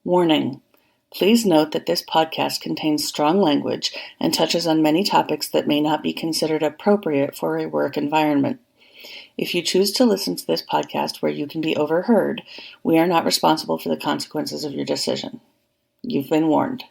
Warning: Please note that this podcast contains strong language and touches on many topics that may not be considered appropriate for a work environment. If you choose to listen to this podcast where you can be overheard, we are not responsible for the consequences of your decision. You've been warned.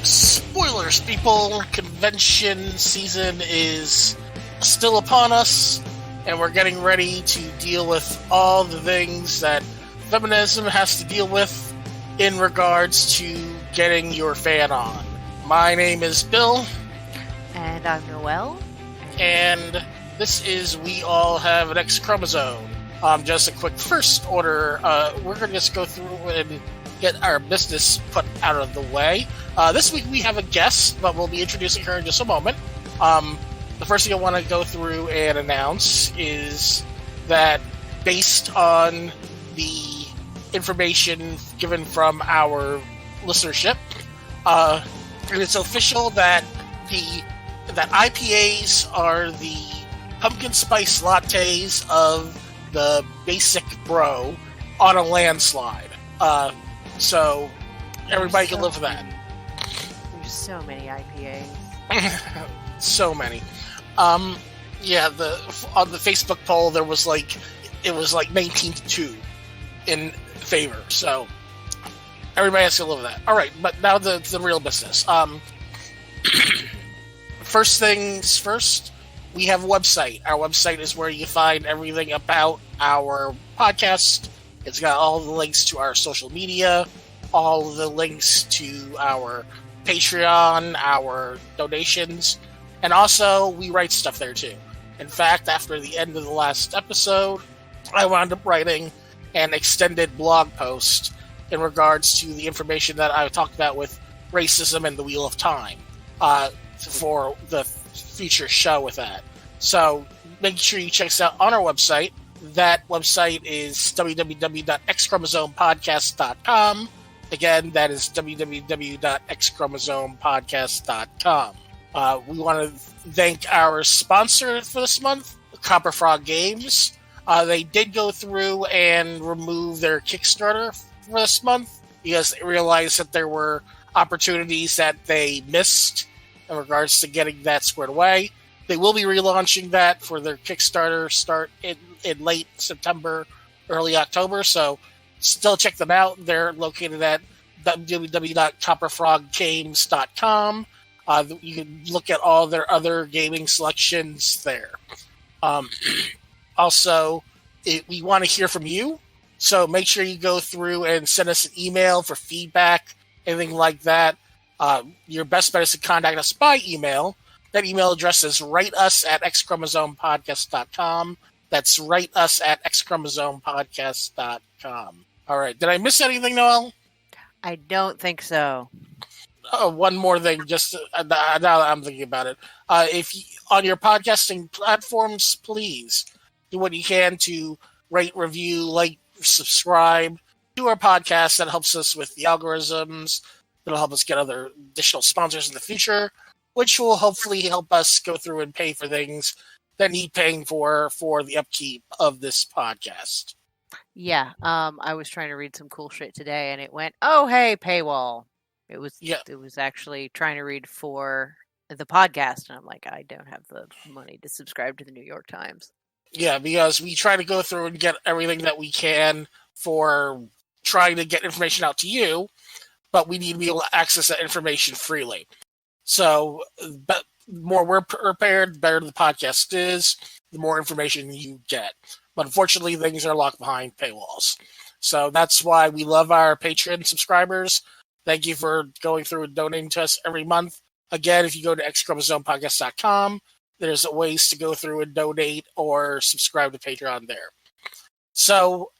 Spoilers, people! Convention season is still upon us, and we're getting ready to deal with all the things that feminism has to deal with in regards to getting your fan on. My name is Bill. And I'm Noelle. And this is We All Have an X-Chromosome. Just a quick first order. We're going to just go through and get our business put out of the way. This week we have a guest, but we'll be introducing her in just a moment. The first thing I want to go through and announce is that based on the information given from our listenership, it's official that IPAs are the pumpkin spice lattes of the basic bro on a landslide. So everybody can live with that. There's so many IPAs. So many. On the Facebook poll it was like 19-2 in favor. So everybody has to live with that. All right, but now the real business. First things first, we have a website. Our website is where you find everything about our podcast. It's got all the links to our social media, all the links to our Patreon, our donations, and also we write stuff there too. In fact, after the end of the last episode, I wound up writing an extended blog post in regards to the information that I talked about with racism and the Wheel of Time for the future show with that. So make sure you check us out on our website. That website is www.xchromosomepodcast.com. Again, that is www.xchromosomepodcast.com. We want to thank our sponsor for this month, Copper Frog Games. They did go through and remove their Kickstarter for this month because they realized that there were opportunities that they missed in regards to getting that squared away. They will be relaunching that for their Kickstarter start in late September, early October, so still check them out. They're located at www.copperfroggames.com. You can look at all their other gaming selections there. Also, we want to hear from you, so make sure you go through and send us an email for feedback, anything like that. Your best bet is to contact us by email. That email address is writeus@xchromosomepodcast.com. That's writeus@xchromosomepodcast.com. All right. Did I miss anything, Noelle? I don't think so. One more thing, just now that I'm thinking about it. If you, on your podcasting platforms, please do what you can to rate, review, like, subscribe to our podcast. That helps us with the algorithms. That'll help us get other additional sponsors in the future, which will hopefully help us go through and pay for things that need paying for the upkeep of this podcast. Yeah, I was trying to read some cool shit today, and it went, "Oh, hey, paywall." It was actually trying to read for the podcast, and I'm like, I don't have the money to subscribe to the New York Times. Yeah, because we try to go through and get everything that we can for trying to get information out to you, but we need to be able to access that information freely. So, but the more we're prepared, the better the podcast is, the more information you get. But unfortunately, things are locked behind paywalls. So that's why we love our Patreon subscribers. Thank you for going through and donating to us every month. Again, if you go to xchromosomepodcast.com, there's ways to go through and donate or subscribe to Patreon there. So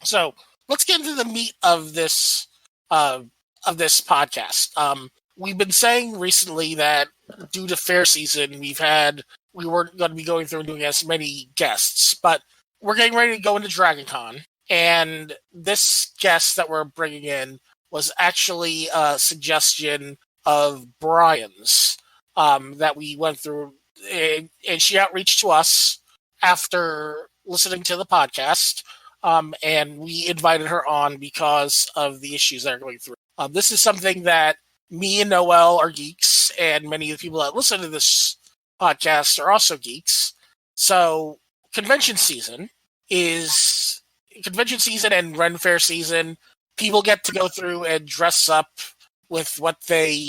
so let's get into the meat of this podcast. We've been saying recently that due to fair season, we weren't going to be going through and doing as many guests, but we're getting ready to go into DragonCon, and this guest that we're bringing in was actually a suggestion of Brian's that we went through, and she outreached to us after listening to the podcast, and we invited her on because of the issues that are going through. This is something that me and Noelle are geeks, and many of the people that listen to this podcast are also geeks. So convention season and Ren Fair season. People get to go through and dress up with what they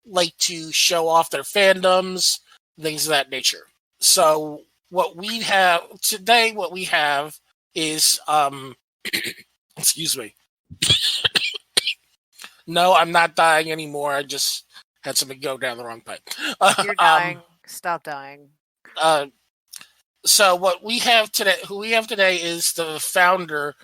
like to show off their fandoms, things of that nature. So what we have is excuse me. No, I'm not dying anymore. I just had something go down the wrong pipe. You're dying. Stop dying. So who we have today is the founder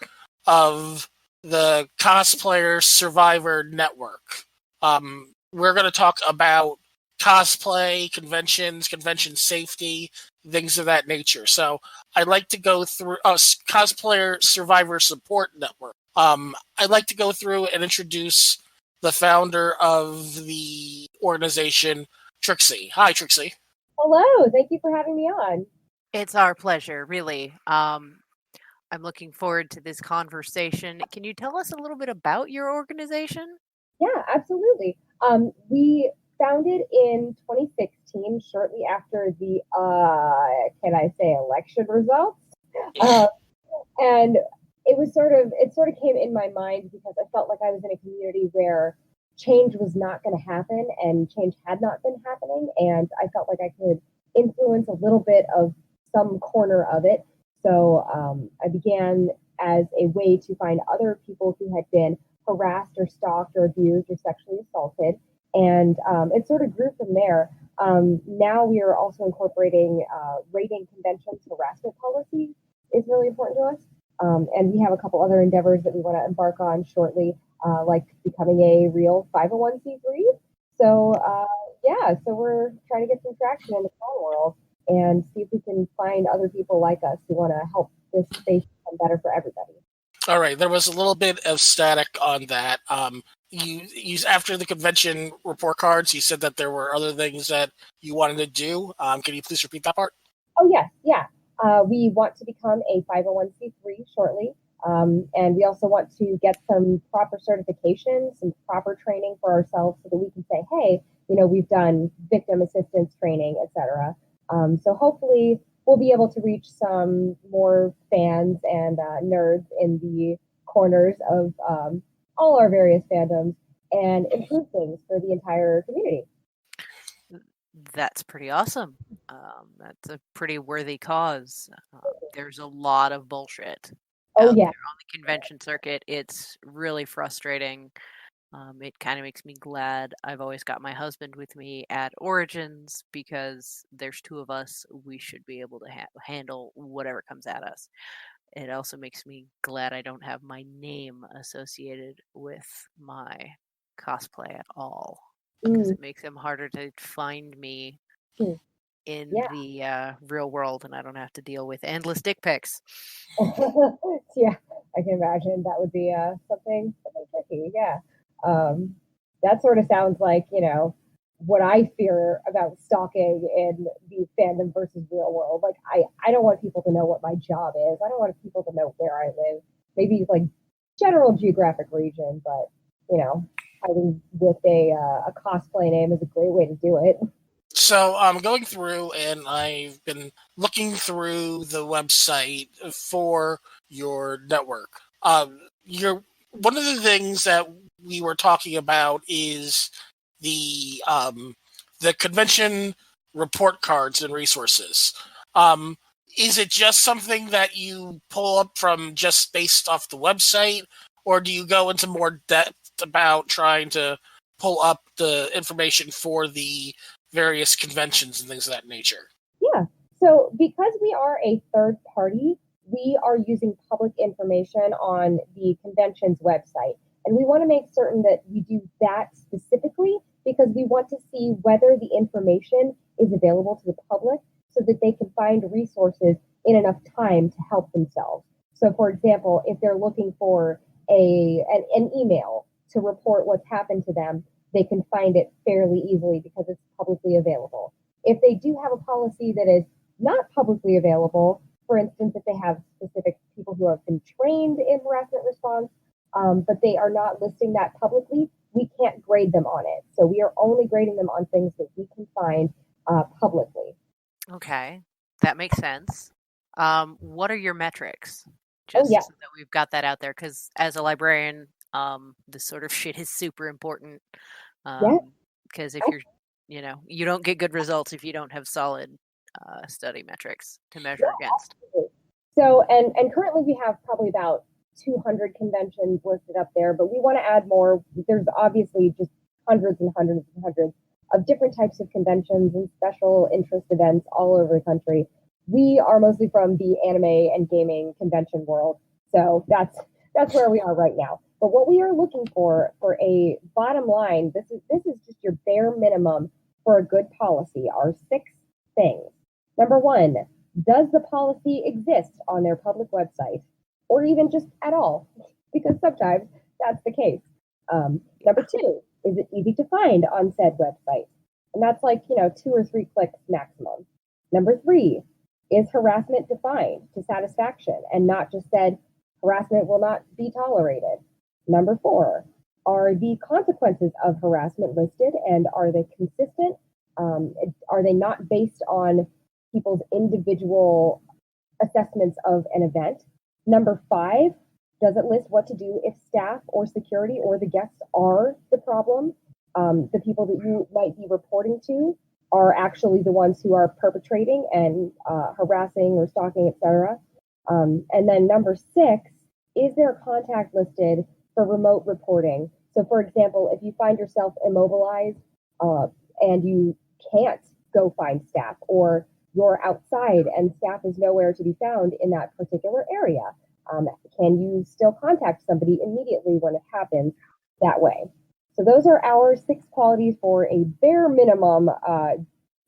of the Cosplayer Survivor Network. We're going to talk about cosplay, conventions, convention safety, things of that nature. So I'd like to go through Cosplayer Survivor Support Network. I'd like to go through and introduce the founder of the organization, Trickssi. Hi, Trickssi. Hello. Thank you for having me on. It's our pleasure, really. I'm looking forward to this conversation. Can you tell us a little bit about your organization? Yeah, absolutely. We founded in 2016, shortly after the, can I say, election results? And it sort of came in my mind because I felt like I was in a community where change was not going to happen and change had not been happening. And I felt like I could influence a little bit of some corner of it. So I began as a way to find other people who had been harassed or stalked or abused or sexually assaulted. And it sort of grew from there. Now we are also incorporating rating conventions. Harassment policy is really important to us. And we have a couple other endeavors that we want to embark on shortly, like becoming a real 501c3. So so we're trying to get some traction in the con world and see if we can find other people like us who want to help this space become better for everybody. All right, there was a little bit of static on that. You after the convention report cards, you said that there were other things that you wanted to do. Can you please repeat that part? Oh, yes, yeah. We want to become a 501c3 shortly. And we also want to get some proper certifications, some proper training for ourselves so that we can say, hey, we've done victim assistance training, etc. So hopefully we'll be able to reach some more fans and nerds in the corners of all our various fandoms and improve things for the entire community. That's pretty awesome. That's a pretty worthy cause. There's a lot of bullshit out there on the convention circuit. It's really frustrating. It kind of makes me glad I've always got my husband with me at Origins because there's two of us. We should be able to handle whatever comes at us. It also makes me glad I don't have my name associated with my cosplay at all because it makes them harder to find me in the real world, and I don't have to deal with endless dick pics. Yeah, I can imagine that would be something tricky. Yeah. That sort of sounds like, what I fear about stalking in the fandom versus real world. Like, I don't want people to know what my job is. I don't want people to know where I live. Maybe like general geographic region, but, hiding with a cosplay name is a great way to do it. So I'm going through and I've been looking through the website for your network. One of the things that we were talking about is the convention report cards and resources. Is it just something that you pull up from just based off the website, or do you go into more depth about trying to pull up the information for the various conventions and things of that nature. Yeah. So because we are a third party, we are using public information on the convention's website. And we want to make certain that we do that specifically because we want to see whether the information is available to the public so that they can find resources in enough time to help themselves. So, for example, if they're looking for an email to report what's happened to them, they can find it fairly easily because it's publicly available. If they do have a policy that is not publicly available, for instance, if they have specific people who have been trained in harassment response, but they are not listing that publicly, we can't grade them on it. So we are only grading them on things that we can find publicly. Okay, that makes sense. What are your metrics? Just so that we've got that out there, because as a librarian, this sort of shit is super important. Because if you don't get good results if you don't have solid study metrics to measure against. Absolutely. So, and currently we have probably about 200 conventions listed up there, but we want to add more. There's obviously just hundreds and hundreds and hundreds of different types of conventions and special interest events all over the country. We are mostly from the anime and gaming convention world, so that's where we are right now. But what we are looking for a bottom line, this is just your bare minimum for a good policy, are 6 things. Number 1, does the policy exist on their public website, or even just at all? Because sometimes that's the case. Number 2, is it easy to find on said website? And that's like, 2 or 3 clicks maximum. Number 3, is harassment defined to satisfaction and not just said harassment will not be tolerated? Number 4, are the consequences of harassment listed and are they consistent? Are they not based on people's individual assessments of an event? Number 5, does it list what to do if staff or security or the guests are the problem? The people that you might be reporting to are actually the ones who are perpetrating and harassing or stalking, etc. And then number 6, is there a contact listed for remote reporting? So, for example, if you find yourself immobilized and you can't go find staff, or you're outside and staff is nowhere to be found in that particular area, can you still contact somebody immediately when it happens that way? So those are our 6 qualities for a bare minimum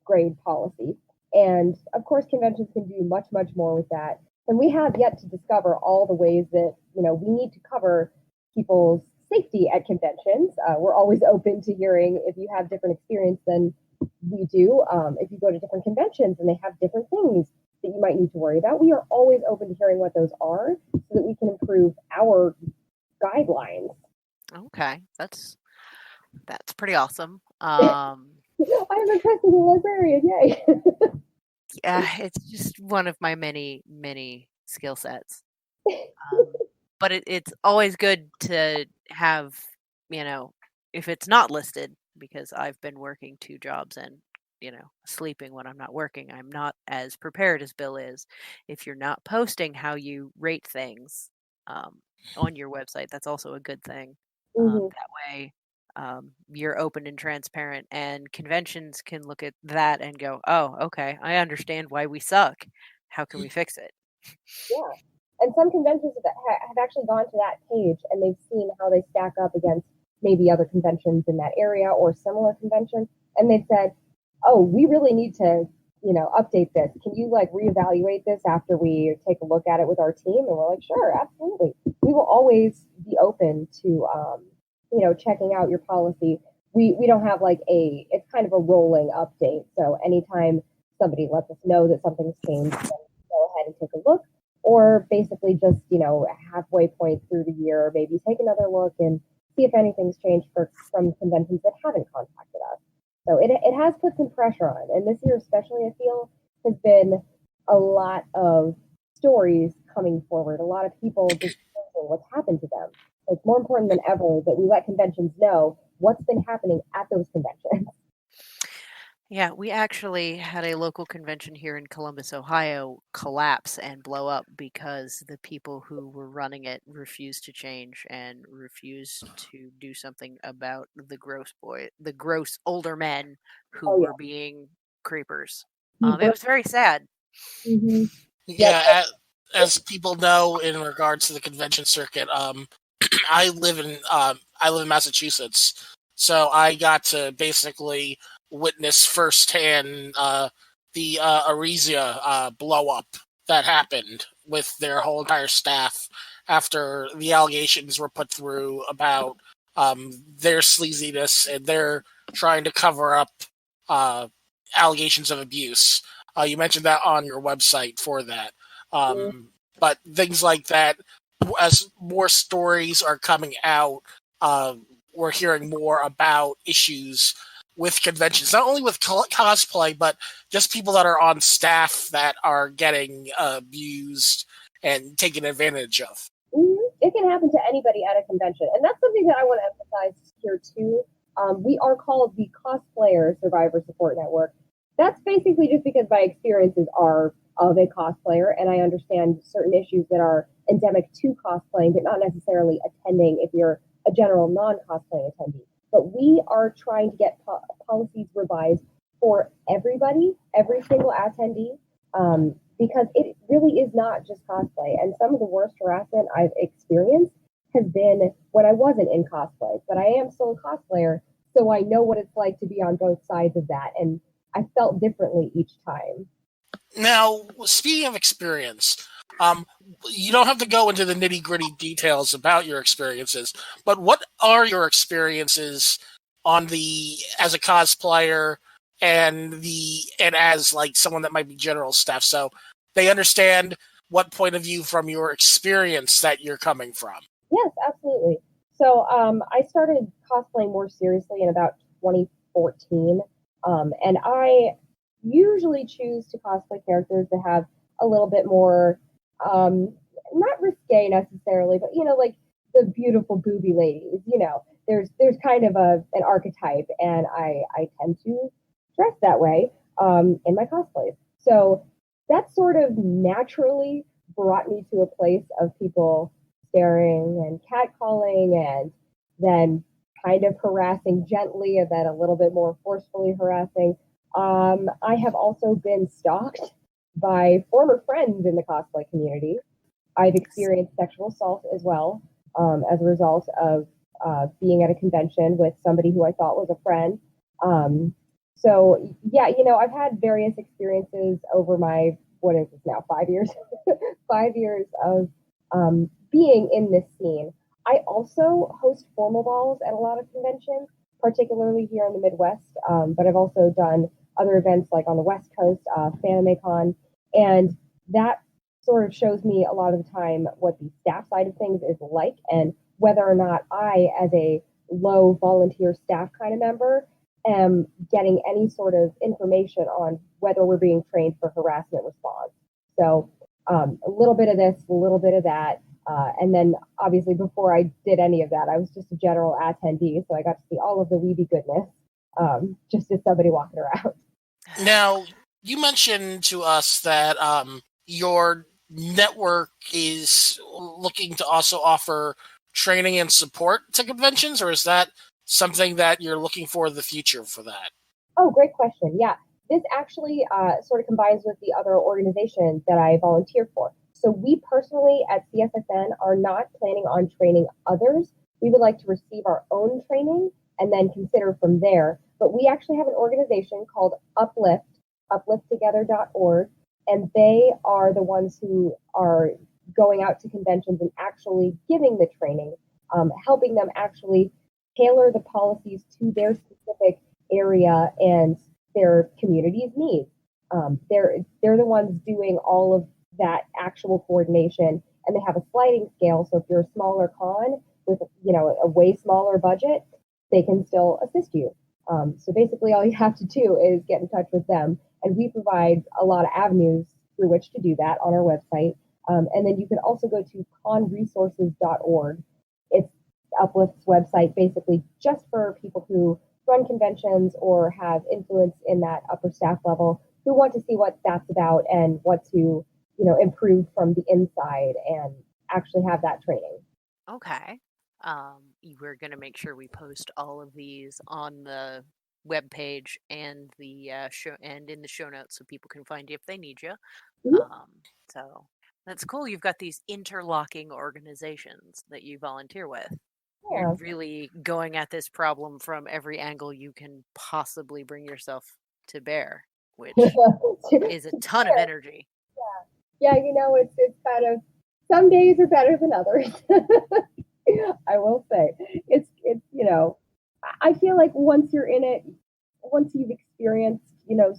grade policy. And of course, conventions can do much, much more with that. And we have yet to discover all the ways that, we need to cover people's safety at conventions. We're always open to hearing if you have different experience than we do. If you go to different conventions and they have different things that you might need to worry about, we are always open to hearing what those are so that we can improve our guidelines. Okay, that's pretty awesome. I'm impressed as a librarian, yay! Yeah, it's just one of my many, many skill sets. But it's always good to have, if it's not listed, because I've been working 2 jobs and, sleeping when I'm not working. I'm not as prepared as Bill is. If you're not posting how you rate things on your website, that's also a good thing. That way, you're open and transparent, and conventions can look at that and go, oh, okay, I understand why we suck. How can we fix it? Yeah. And some conventions have actually gone to that page and they've seen how they stack up against maybe other conventions in that area or similar conventions. And they've said, oh, we really need to, update this. Can you reevaluate this after we take a look at it with our team? And we're like, sure, absolutely. We will always be open to, checking out your policy. We don't have it's kind of a rolling update. So anytime somebody lets us know that something's changed, then go ahead and take a look. Or basically just, halfway point through the year, maybe take another look and see if anything's changed from conventions that haven't contacted us. So it has put some pressure on. And this year especially, I feel, has been a lot of stories coming forward, a lot of people discussing what's happened to them. It's more important than ever that we let conventions know what's been happening at those conventions. Yeah, we actually had a local convention here in Columbus, Ohio collapse and blow up because the people who were running it refused to change and refused to do something about the gross older men who Oh, were yeah. being creepers. He It burned. was very sad. Mm-hmm. Yep. Yeah, as people know, in regards to the convention circuit, I live in Massachusetts, so I got to basically witness firsthand the Aresia blow up that happened with their whole entire staff after the allegations were put through about their sleaziness, and they're trying to cover up uh, allegations of abuse. You mentioned that on your website for that. But things like that, as more stories are coming out, we're hearing more about issues with conventions, not only with cosplay, but just people that are on staff that are getting abused and taken advantage of. It can happen to anybody at a convention, and that's something that I want to emphasize here too. We are called the Cosplayer Survivor Support Network. That's basically just because my experiences are of a cosplayer, and I understand certain issues that are endemic to cosplaying, but not necessarily attending if you're a general non-cosplay attendee. But we are trying to get policies revised for everybody, every single attendee, because it really is not just cosplay. And some of the worst harassment I've experienced has been when I wasn't in cosplay, but I am still a cosplayer, so I know what it's like to be on both sides of that, and I felt differently each time. Now, speaking of experience, you don't have to go into the nitty gritty details about your experiences, but what are your experiences on the as a cosplayer and as like someone that might be general staff, so they understand what point of view from your experience that you're coming from? Yes, absolutely. So I started cosplaying more seriously in about 2014, and I usually choose to cosplay characters that have a little bit more, not risque necessarily, but like the beautiful booby ladies. There's kind of an archetype, and I tend to dress that way in my cosplays. So that sort of naturally brought me to a place of people staring and catcalling, and then kind of harassing gently, and then a little bit more forcefully harassing. I have also been stalked by former friends in the cosplay community. I've experienced sexual assault as well, as a result of being at a convention with somebody who I thought was a friend. So yeah, I've had various experiences over my, what is this now, 5 years, 5 years of being in this scene. I also host formal balls at a lot of conventions, particularly here in the Midwest, but I've also done other events like on the West Coast, FanimeCon, and that sort of shows me a lot of the time what the staff side of things is like, and whether or not I, as a low volunteer staff kind of member, am getting any sort of information on whether we're being trained for harassment response. So a little bit of this, a little bit of that. And then obviously before I did any of that, I was just a general attendee. So I got to see all of the weeby goodness, just as somebody walking around. Now, you mentioned to us that your network is looking to also offer training and support to conventions, or is that something that you're looking for in the future for that? Oh, great question. Yeah, this actually sort of combines with the other organization that I volunteer for. So we personally at CSSN are not planning on training others. We would like to receive our own training and then consider from there. But we actually have an organization called Uplift, uplifttogether.org, and they are the ones who are going out to conventions and actually giving the training, helping them actually tailor the policies to their specific area and their community's needs. They're the ones doing all of that actual coordination, and they have a sliding scale. So if you're a smaller con with a way smaller budget, they can still assist you. So basically, all you have to do is get in touch with them, and we provide a lot of avenues through which to do that on our website. And then you can also go to conresources.org. It's Uplift's website, basically just for people who run conventions or have influence in that upper staff level who want to see what that's about and what to, improve from the inside and actually have that training. Okay. We're going to make sure we post all of these on the webpage and the show and in the show notes so people can find you if they need you. Mhm. So that's cool. You've got these interlocking organizations that you volunteer with. Yeah. You're really going at this problem from every angle you can possibly bring yourself to bear, which is a ton of energy. Yeah, it's kind of, some days are better than others. I will say it's I feel like once you're in it, once you've experienced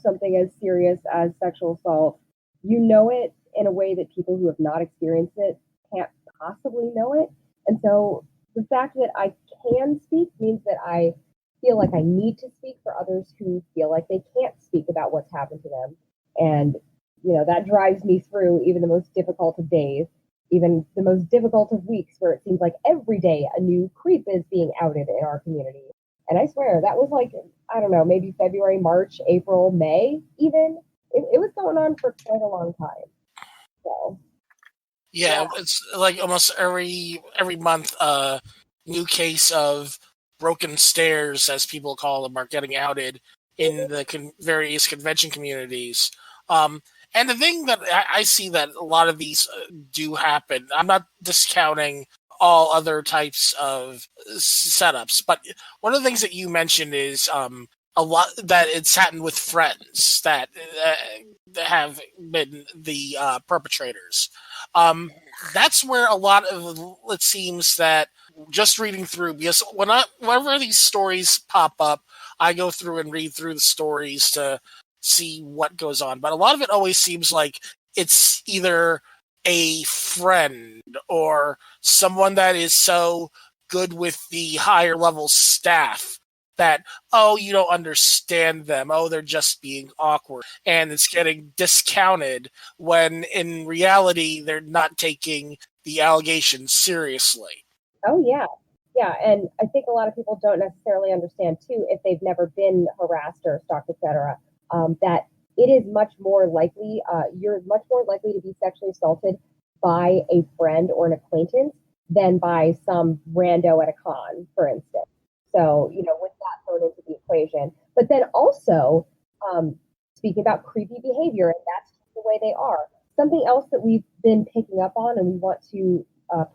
something as serious as sexual assault, you know it in a way that people who have not experienced it can't possibly know it. And so the fact that I can speak means that I feel like I need to speak for others who feel like they can't speak about what's happened to them. And that drives me through even the most difficult of days, even the most difficult of weeks, where it seems like every day a new creep is being outed in our community. And I swear that was like, I don't know, maybe February, March, April, May, even. It was going on for quite a long time. So yeah, it's like almost every month, new case of broken stairs, as people call them, are getting outed in the various convention communities. And the thing that I see that a lot of these do happen. I'm not discounting all other types of setups, but one of the things that you mentioned is a lot that it's happened with friends that have been the perpetrators. That's where a lot of it seems that just reading through, because whenever these stories pop up, I go through and read through the stories to see what goes on. But a lot of it always seems like it's either a friend or someone that is so good with the higher level staff that, oh, you don't understand them. Oh, they're just being awkward. And it's getting discounted when in reality, they're not taking the allegations seriously. Oh, yeah. Yeah. And I think a lot of people don't necessarily understand, too, if they've never been harassed or stalked, etc., that it is much more likely, you're much more likely to be sexually assaulted by a friend or an acquaintance than by some rando at a con, for instance. So, with that thrown into the equation. But then also, speaking about creepy behavior, and that's just the way they are. Something else that we've been picking up on and we want to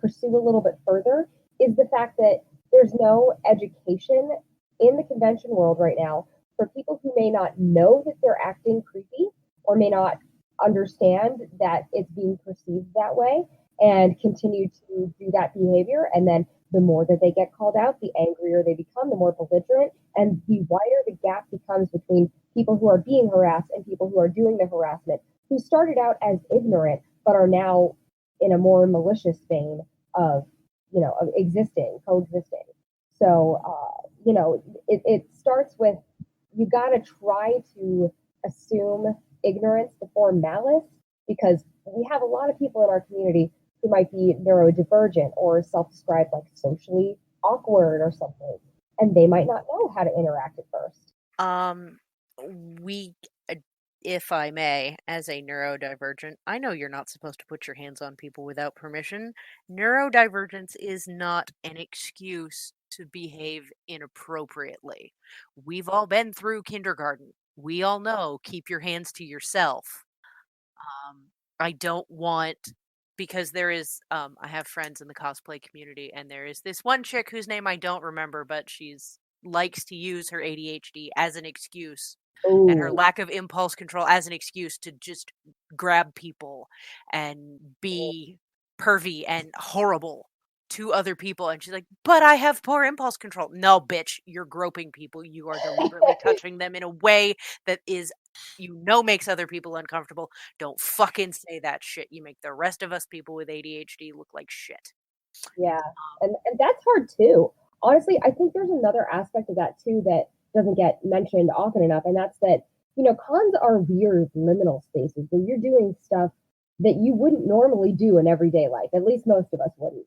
pursue a little bit further is the fact that there's no education in the convention world right now for people who may not know that they're acting creepy or may not understand that it's being perceived that way and continue to do that behavior. And then the more that they get called out, the angrier they become, the more belligerent, and the wider the gap becomes between people who are being harassed and people who are doing the harassment, who started out as ignorant but are now in a more malicious vein of coexisting. So it starts with, you got to try to assume ignorance before malice, because we have a lot of people in our community who might be neurodivergent or self-described like socially awkward or something, and they might not know how to interact at first. We, if I may, as a neurodivergent, I know you're not supposed to put your hands on people without permission. Neurodivergence is not an excuse to behave inappropriately. We've all been through kindergarten. We all know, keep your hands to yourself. I don't want, because there is, I have friends in the cosplay community, and there is this one chick whose name I don't remember, but she's likes to use her ADHD as an excuse. Ooh. And her lack of impulse control as an excuse to just grab people and be pervy and horrible to other people. And she's like, but I have poor impulse control. No, bitch, you're groping people. You are deliberately touching them in a way that is, makes other people uncomfortable. Don't fucking say that shit. You make the rest of us people with ADHD look like shit. Yeah, and that's hard too. Honestly, I think there's another aspect of that too that doesn't get mentioned often enough, and that's that, cons are weird liminal spaces where you're doing stuff that you wouldn't normally do in everyday life. At least most of us wouldn't,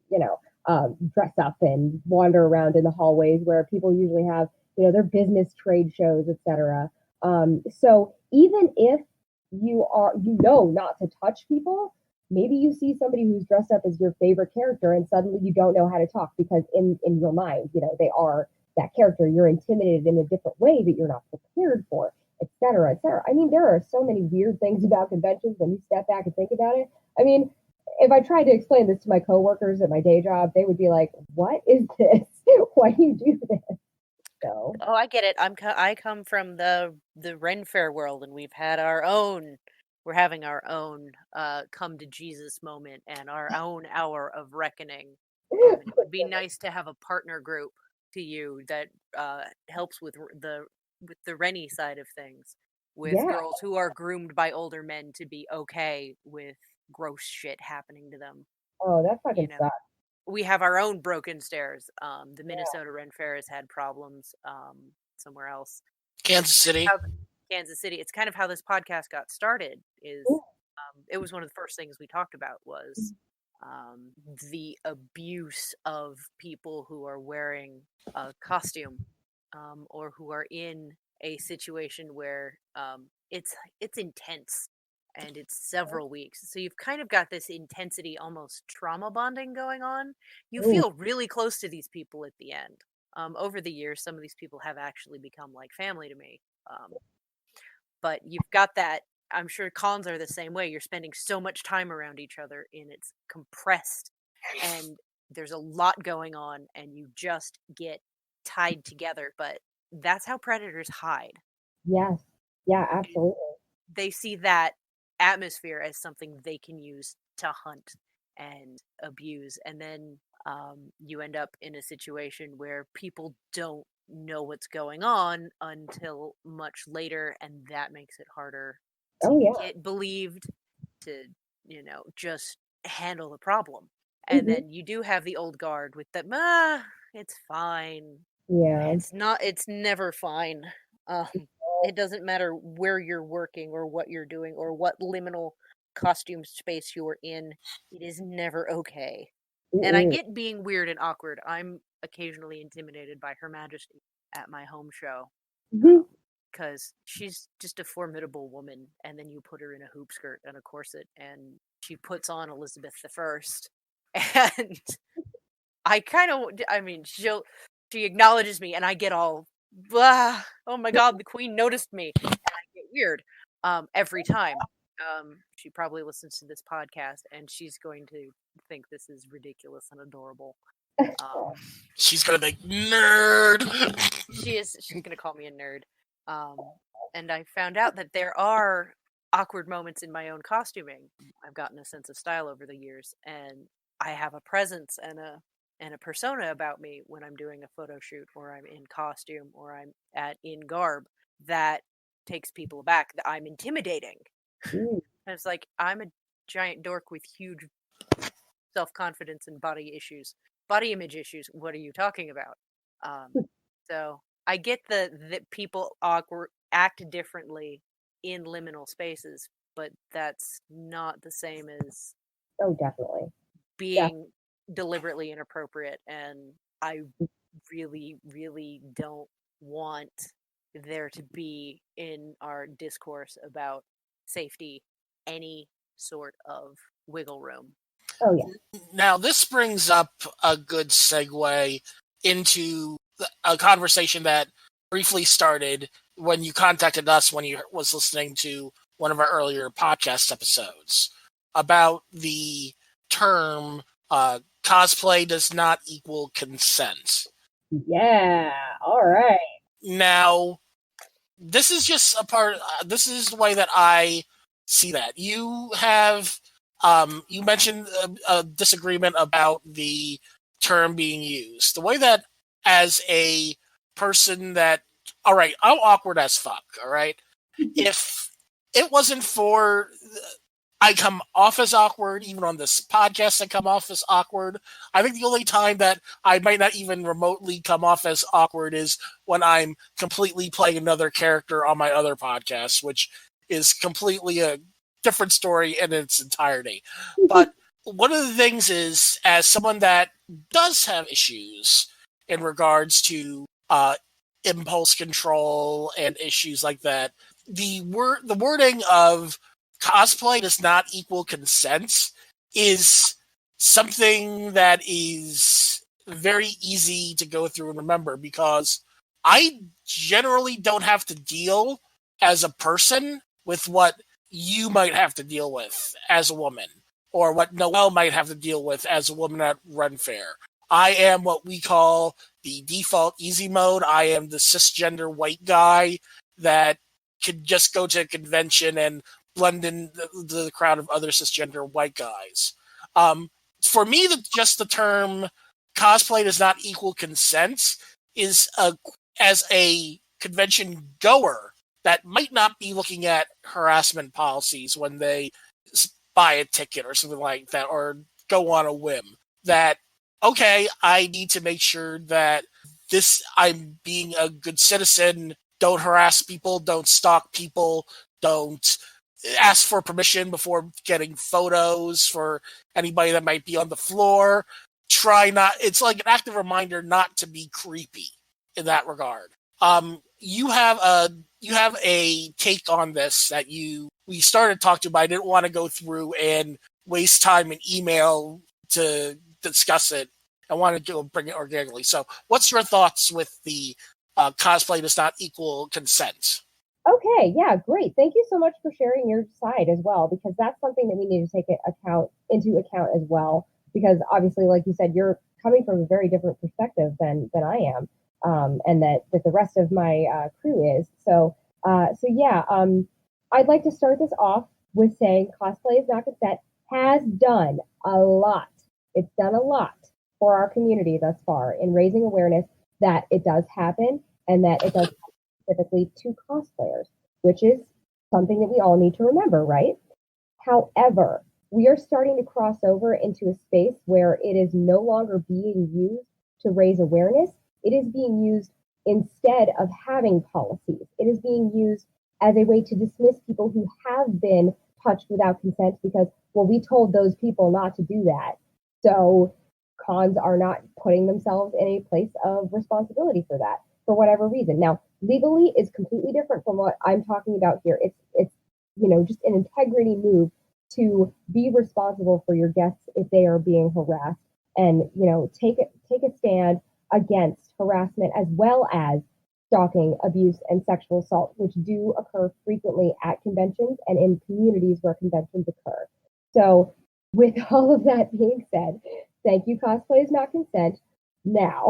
dress up and wander around in the hallways where people usually have their business trade shows, etc. So even if you know not to touch people, maybe you see somebody who's dressed up as your favorite character and suddenly you don't know how to talk because in your mind, they are that character. You're intimidated in a different way that you're not prepared for, et cetera, et cetera. I mean, there are so many weird things about conventions when you step back and think about it. I mean, if I tried to explain this to my coworkers at my day job, they would be like, "What is this? Why do you do this?" So. Oh, I get it. I come from the Ren Fair world, and we've had our own. We're having our own come to Jesus moment and our own hour of reckoning. And it would be nice to have a partner group to you that helps with the Renny side of things, with girls who are groomed by older men to be okay with gross shit happening to them. Oh, that fucking sucks. We have our own broken stairs. The Minnesota Ren Fair has had problems somewhere else. Kansas City. Kansas City. It's kind of how this podcast got started. It was one of the first things we talked about was the abuse of people who are wearing a costume or who are in a situation where it's intense. And it's several weeks. So you've kind of got this intensity, almost trauma bonding going on. You feel really close to these people at the end. Over the years, some of these people have actually become like family to me. But you've got that, I'm sure cons are the same way. You're spending so much time around each other and it's compressed and there's a lot going on and you just get tied together. But that's how predators hide. Yes. Yeah, absolutely. They see that atmosphere as something they can use to hunt and abuse, and then you end up in a situation where people don't know what's going on until much later, and that makes it harder to get believed, to just handle the problem. And then you do have the old guard with the it's fine. It's never fine. It doesn't matter where you're working or what you're doing or what liminal costume space you're in. It is never okay. And I get being weird and awkward. I'm occasionally intimidated by Her Majesty at my home show because she's just a formidable woman. And then you put her in a hoop skirt and a corset and she puts on Elizabeth I. And she acknowledges me and I get all, oh my God, the queen noticed me. And I get weird every time. She probably listens to this podcast and she's going to think this is ridiculous and adorable. She's going to think, nerd! She's going to call me a nerd. And I found out that there are awkward moments in my own costuming. I've gotten a sense of style over the years and I have a presence and a persona about me when I'm doing a photo shoot or I'm in costume or I'm in garb that takes people aback. I'm intimidating. And it's like, I'm a giant dork with huge self-confidence and body image issues. What are you talking about? So I get that people act differently in liminal spaces, but that's not the same as definitely being deliberately inappropriate. And I really, really don't want there to be in our discourse about safety any sort of wiggle room. Oh yeah. Now this brings up a good segue into a conversation that briefly started when you contacted us when you was listening to one of our earlier podcast episodes about the term cosplay does not equal consent. Yeah. All right. Now, this is just this is the way that I see that. You have, you mentioned a disagreement about the term being used. The way that, as a person that, all right, I'm awkward as fuck, all right? If it wasn't for, I come off as awkward, even on this podcast I come off as awkward. I think the only time that I might not even remotely come off as awkward is when I'm completely playing another character on my other podcast, which is completely a different story in its entirety. But one of the things is, as someone that does have issues in regards to impulse control and issues like that. The wording of cosplay does not equal consent is something that is very easy to go through and remember, because I generally don't have to deal as a person with what you might have to deal with as a woman, or what Noelle might have to deal with as a woman at Run Fair. I am what we call the default easy mode. I am the cisgender white guy that could just go to a convention and blend in the crowd of other cisgender white guys. For me, just the term cosplay does not equal consent is as a convention goer that might not be looking at harassment policies when they buy a ticket or something like that, or go on a whim, that, okay, I need to make sure that I'm being a good citizen, don't harass people, don't stalk people, don't ask for permission before getting photos for anybody that might be on the floor. It's like an active reminder not to be creepy in that regard. You have a take on this that we started to talk to, but I didn't want to go through and waste time in email to discuss it. I wanted to bring it organically. So what's your thoughts with the cosplay does not equal consent? Okay, yeah, great. Thank you so much for sharing your side as well, because that's something that we need to take into account as well. Because obviously, like you said, you're coming from a very different perspective than I am, and that the rest of my crew is. So yeah, I'd like to start this off with saying Cosplay is Not Consent has done a lot. It's done a lot for our community thus far in raising awareness that it does happen, and that it does happen specifically to cosplayers, which is something that we all need to remember, right? However, we are starting to cross over into a space where it is no longer being used to raise awareness. It is being used instead of having policies. It is being used as a way to dismiss people who have been touched without consent because, well, we told those people not to do that. So cons are not putting themselves in a place of responsibility for that, for whatever reason. Now, legally is completely different from what I'm talking about here. It's just an integrity move to be responsible for your guests if they are being harassed, and take a stand against harassment as well as stalking, abuse, and sexual assault, which do occur frequently at conventions and in communities where conventions occur. So with all of that being said, thank you, Cosplay is Not Consent. Now,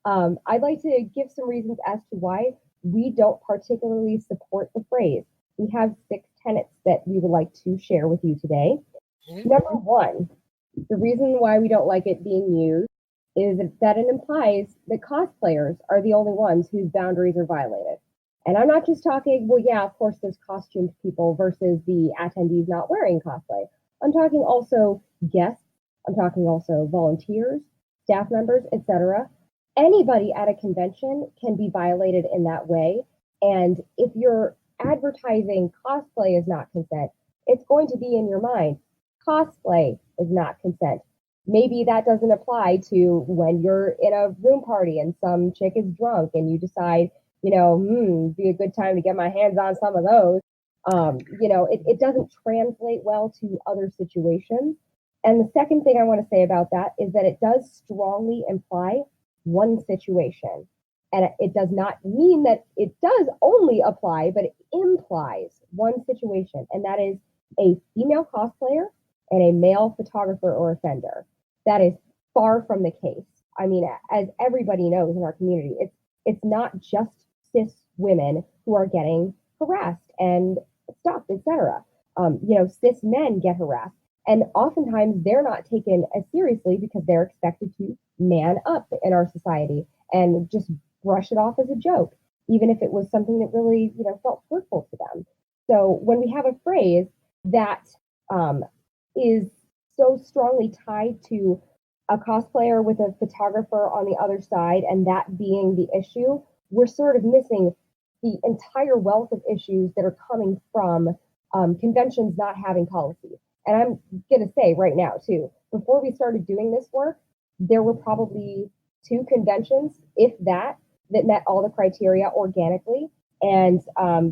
I'd like to give some reasons as to why we don't particularly support the phrase. We have 6 tenets that we would like to share with you today. Number 1, the reason why we don't like it being used is that it implies that cosplayers are the only ones whose boundaries are violated. And I'm not just talking, well, yeah, of course, there's costumed people versus the attendees not wearing cosplay. I'm talking also guests. I'm talking also volunteers, staff members, etc. Anybody at a convention can be violated in that way. And if you're advertising cosplay is not consent, it's going to be in your mind, cosplay is not consent. Maybe that doesn't apply to when you're in a room party and some chick is drunk and you decide, be a good time to get my hands on some of those. It doesn't translate well to other situations. And the second thing I want to say about that is that it does strongly imply one situation. And it does not mean that it does only apply, but it implies one situation. And that is a female cosplayer and a male photographer or offender. That is far from the case. I mean, as everybody knows in our community, it's not just cis women who are getting harassed and stalked, etc. Cis men get harassed. And oftentimes they're not taken as seriously because they're expected to man up in our society and just brush it off as a joke, even if it was something that really, felt hurtful to them. So when we have a phrase that is so strongly tied to a cosplayer with a photographer on the other side, and that being the issue, we're sort of missing the entire wealth of issues that are coming from conventions not having policies. And I'm going to say right now, too, before we started doing this work, there were probably 2 conventions, if that, that met all the criteria organically. And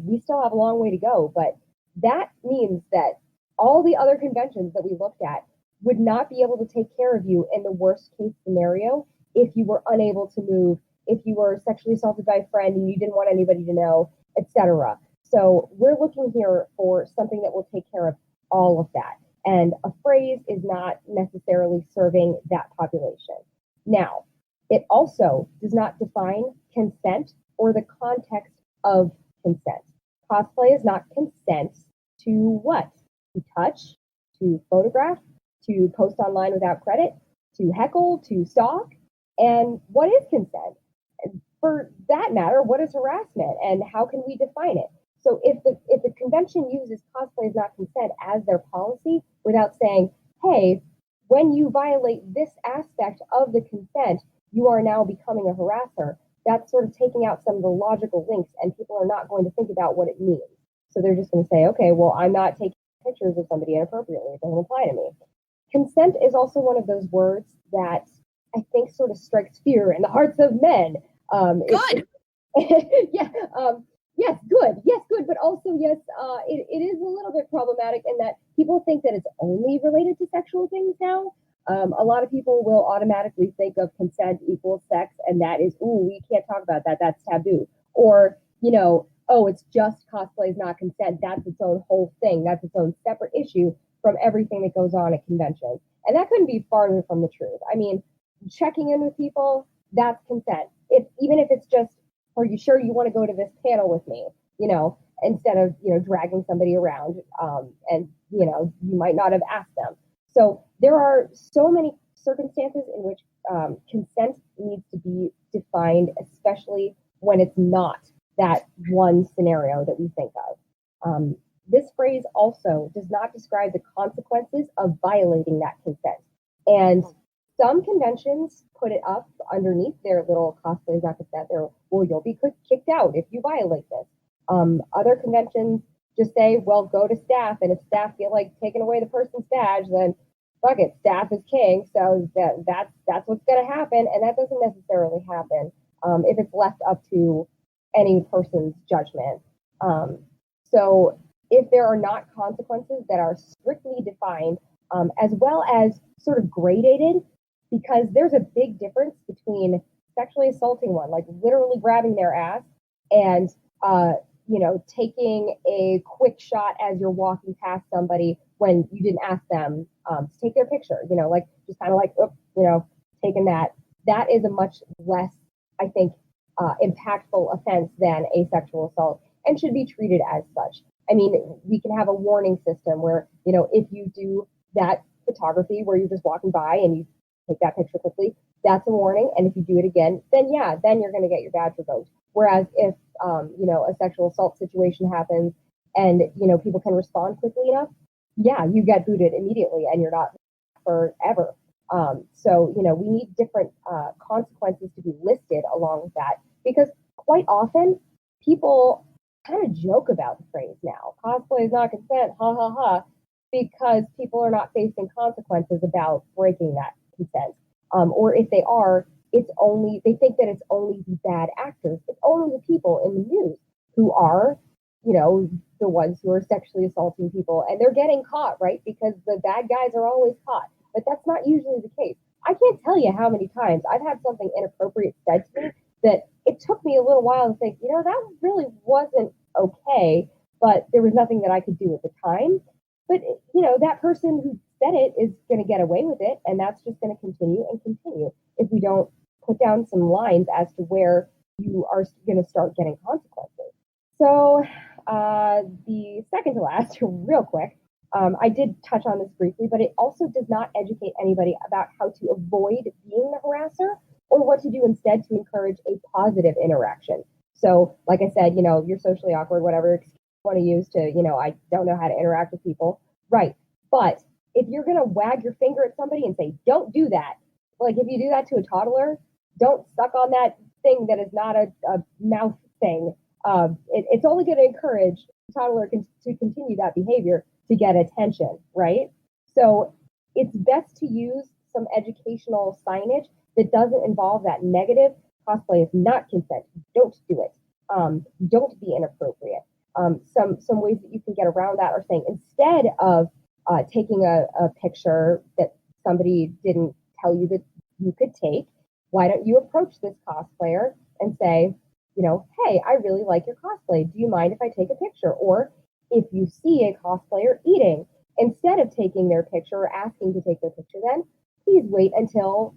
we still have a long way to go. But that means that all the other conventions that we looked at would not be able to take care of you in the worst case scenario if you were unable to move, if you were sexually assaulted by a friend and you didn't want anybody to know, etc. So we're looking here for something that will take care of all of that. And a phrase is not necessarily serving that population. Now, it also does not define consent or the context of consent. Cosplay is not consent to what? To touch, to photograph, to post online without credit, to heckle, to stalk. And what is consent? For that matter, what is harassment and how can we define it? So if the convention uses cosplay is not consent as their policy without saying, hey, when you violate this aspect of the consent, you are now becoming a harasser, that's sort of taking out some of the logical links and people are not going to think about what it means. So they're just going to say, okay, well, I'm not taking pictures of somebody inappropriately. It doesn't apply to me. Consent is also one of those words that I think sort of strikes fear in the hearts of men. Good. Yes, good. Yes, good. But also, yes, it is a little bit problematic in that people think that it's only related to sexual things now. A lot of people will automatically think of consent equals sex, and that is, ooh, we can't talk about that. That's taboo. Or, oh, it's just cosplay is not consent. That's its own whole thing. That's its own separate issue from everything that goes on at conventions. And that couldn't be farther from the truth. I mean, checking in with people, that's consent. Even if it's just, are you sure you want to go to this panel with me? Instead of, dragging somebody around, and, you might not have asked them. So there are so many circumstances in which consent needs to be defined, especially when it's not that one scenario that we think of. This phrase also does not describe the consequences of violating that consent. And some conventions put it up underneath their little cosplay is not consent. You'll be kicked out if you violate this. Other conventions just say, well, go to staff, and if staff feel like taking away the person's badge, then fuck it, staff is king. So that's what's going to happen, and that doesn't necessarily happen if it's left up to any person's judgment. So if there are not consequences that are strictly defined, as well as sort of gradated, because there's a big difference between sexually assaulting one, like literally grabbing their ass, and taking a quick shot as you're walking past somebody when you didn't ask them to take their picture, like just kind of like, taking that. That is a much less, I think, impactful offense than a sexual assault and should be treated as such. I mean, we can have a warning system where, if you do that photography where you're just walking by and you take that picture quickly, that's a warning. And if you do it again, then you're going to get your badge revoked. Whereas if, a sexual assault situation happens and, people can respond quickly enough, you get booted immediately and you're not forever. So, we need different consequences to be listed along with that, because quite often people kind of joke about the phrase now. Cosplay is not consent, ha ha ha, because people are not facing consequences about breaking that consent. Or if they are, they think that it's only the bad actors. It's only the people in the news who are, the ones who are sexually assaulting people, and they're getting caught, right? Because the bad guys are always caught. But that's not usually the case. I can't tell you how many times I've had something inappropriate said to me that it took me a little while to think, that really wasn't okay, but there was nothing that I could do at the time. But, that person who said it is going to get away with it, and that's just going to continue and continue if we don't put down some lines as to where you are going to start getting consequences. So the second to last, real quick, I did touch on this briefly, but it also does not educate anybody about how to avoid being the harasser or what to do instead to encourage a positive interaction. So, like I said, you're socially awkward, whatever excuse you want to use to, I don't know how to interact with people. Right. But if you're going to wag your finger at somebody and say, don't do that, like if you do that to a toddler, don't suck on that thing that is not a mouth thing. It's only going to encourage the toddler to continue that behavior to get attention, right? So it's best to use some educational signage that doesn't involve that negative cosplay is not consent. Don't do it. Don't be inappropriate. Some ways that you can get around that are saying, instead of taking a picture that somebody didn't tell you that you could take, why don't you approach this cosplayer and say, hey, I really like your cosplay. Do you mind if I take a picture? Or if you see a cosplayer eating, instead of taking their picture or asking to take their picture, then please wait until,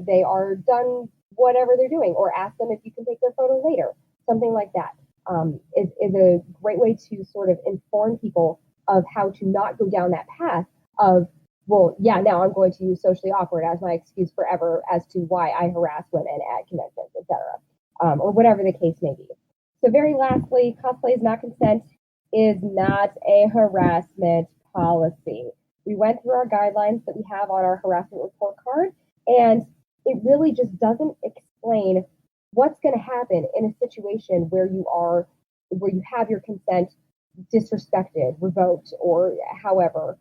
they are done whatever they're doing, or ask them if you can take their photo later. Something like that is a great way to sort of inform people of how to not go down that path of, well, yeah, now I'm going to use socially awkward as my excuse forever as to why I harass women at conventions, etc., or whatever the case may be. So very lastly, cosplay is not consent is not a harassment policy. We went through our guidelines that we have on our harassment report card, and it really just doesn't explain what's going to happen in a situation where you have your consent disrespected, revoked, or however.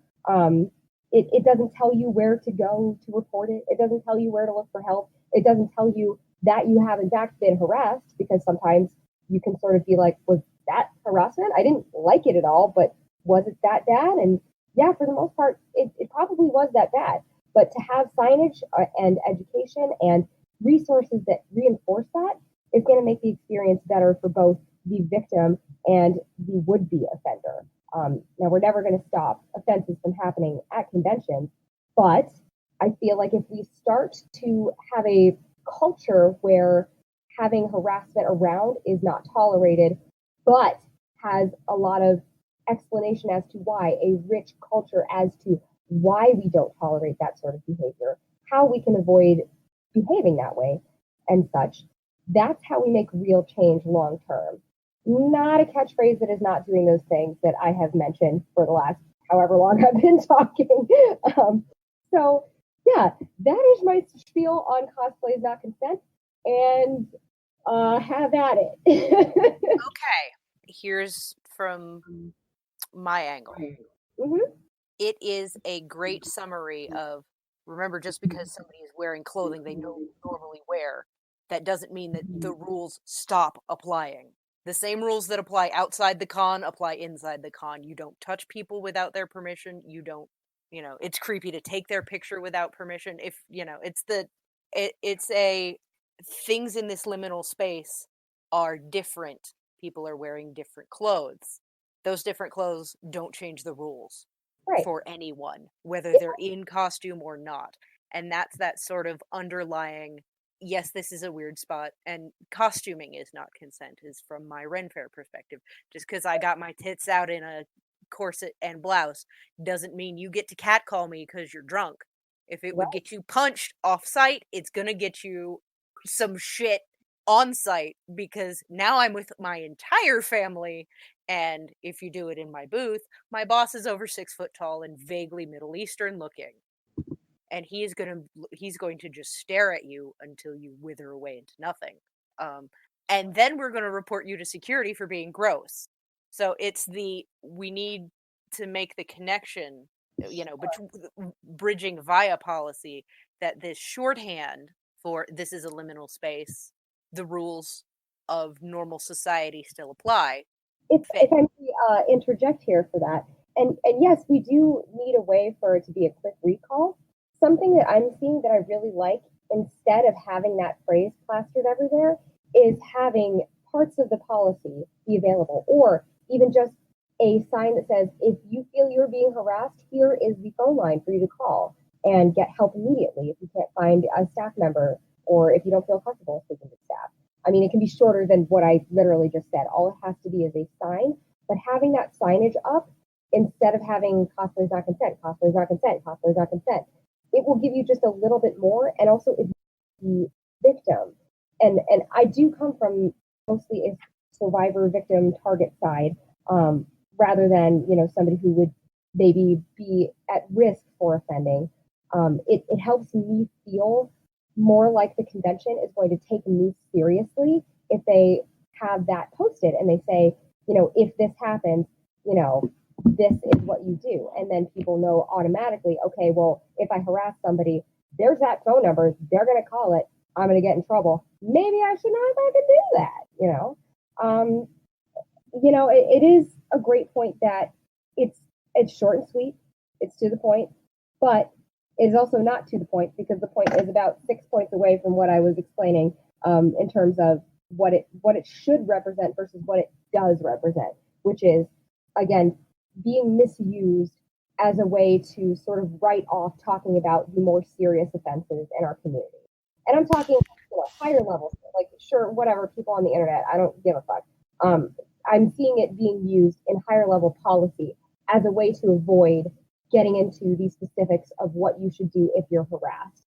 It doesn't tell you where to go to report it. It doesn't tell you where to look for help. It doesn't tell you that you have in fact been harassed, because sometimes you can sort of be like, was that harassment? I didn't like it at all, but was it that bad? And yeah, for the most part, it probably was that bad. But to have signage and education and resources that reinforce that is going to make the experience better for both the victim and the would-be offender. Now, we're never going to stop offenses from happening at conventions, but I feel like if we start to have a culture where having harassment around is not tolerated, but has a lot of explanation as to why, a rich culture as to why we don't tolerate that sort of behavior, how we can avoid behaving that way and such, that's how we make real change long term. Not a catchphrase that is not doing those things that I have mentioned for the last however long I've been talking. So yeah, that is my spiel on cosplay is not consent, and have at it. Okay, here's from my angle. Mm-hmm. It is a great summary of, remember, just because somebody is wearing clothing they don't normally wear, that doesn't mean that the rules stop applying. The same rules that apply outside the con apply inside the con. You don't touch people without their permission. You don't, it's creepy to take their picture without permission. If, it's a, things in this liminal space are different. People are wearing different clothes. Those different clothes don't change the rules for anyone, whether they're in costume or not. And that's that sort of underlying, yes, this is a weird spot, and costuming is not consent, is from my Ren Fair perspective. Just because I got my tits out in a corset and blouse doesn't mean you get to catcall me because you're drunk. If it would get you punched off site, it's gonna get you some shit on site, because now I'm with my entire family, and if you do it in my booth, my boss is over 6 foot tall and vaguely Middle Eastern looking, and he's going to just stare at you until you wither away into nothing, and then we're going to report you to security for being gross. So it's we need to make the connection, bridging via policy, that this shorthand for this is a liminal space, the rules of normal society still apply. If I may interject here for that, and yes, we do need a way for it to be a quick recall. Something that I'm seeing that I really like, instead of having that phrase plastered everywhere, is having parts of the policy be available, or even just a sign that says, if you feel you're being harassed, here is the phone line for you to call and get help immediately if you can't find a staff member, or if you don't feel comfortable speaking to staff. I mean, it can be shorter than what I literally just said. All it has to be is a sign, but having that signage up, instead of having cosplay is not consent, cosplay is not consent, cosplay is not consent, it will give you just a little bit more, and also if the victim, and I do come from mostly a survivor victim target side, rather than somebody who would maybe be at risk for offending. It helps me feel more like the convention is going to take me seriously if they have that posted and they say, if this happens, this is what you do. And then people know automatically, okay, well, if I harass somebody, there's that phone number. They're going to call it. I'm going to get in trouble. maybe I should know if I could do that, it is a great point that it's short and sweet, it's to the point, but it's also not to the point, because the point is about 6 points away from what I was explaining in terms of what it should represent versus what it does represent, which is, again, being misused as a way to sort of write off talking about the more serious offenses in our community. And I'm talking higher levels, like, sure, whatever, people on the internet, I don't give a fuck. I'm seeing it being used in higher level policy as a way to avoid getting into the specifics of what you should do if you're harassed.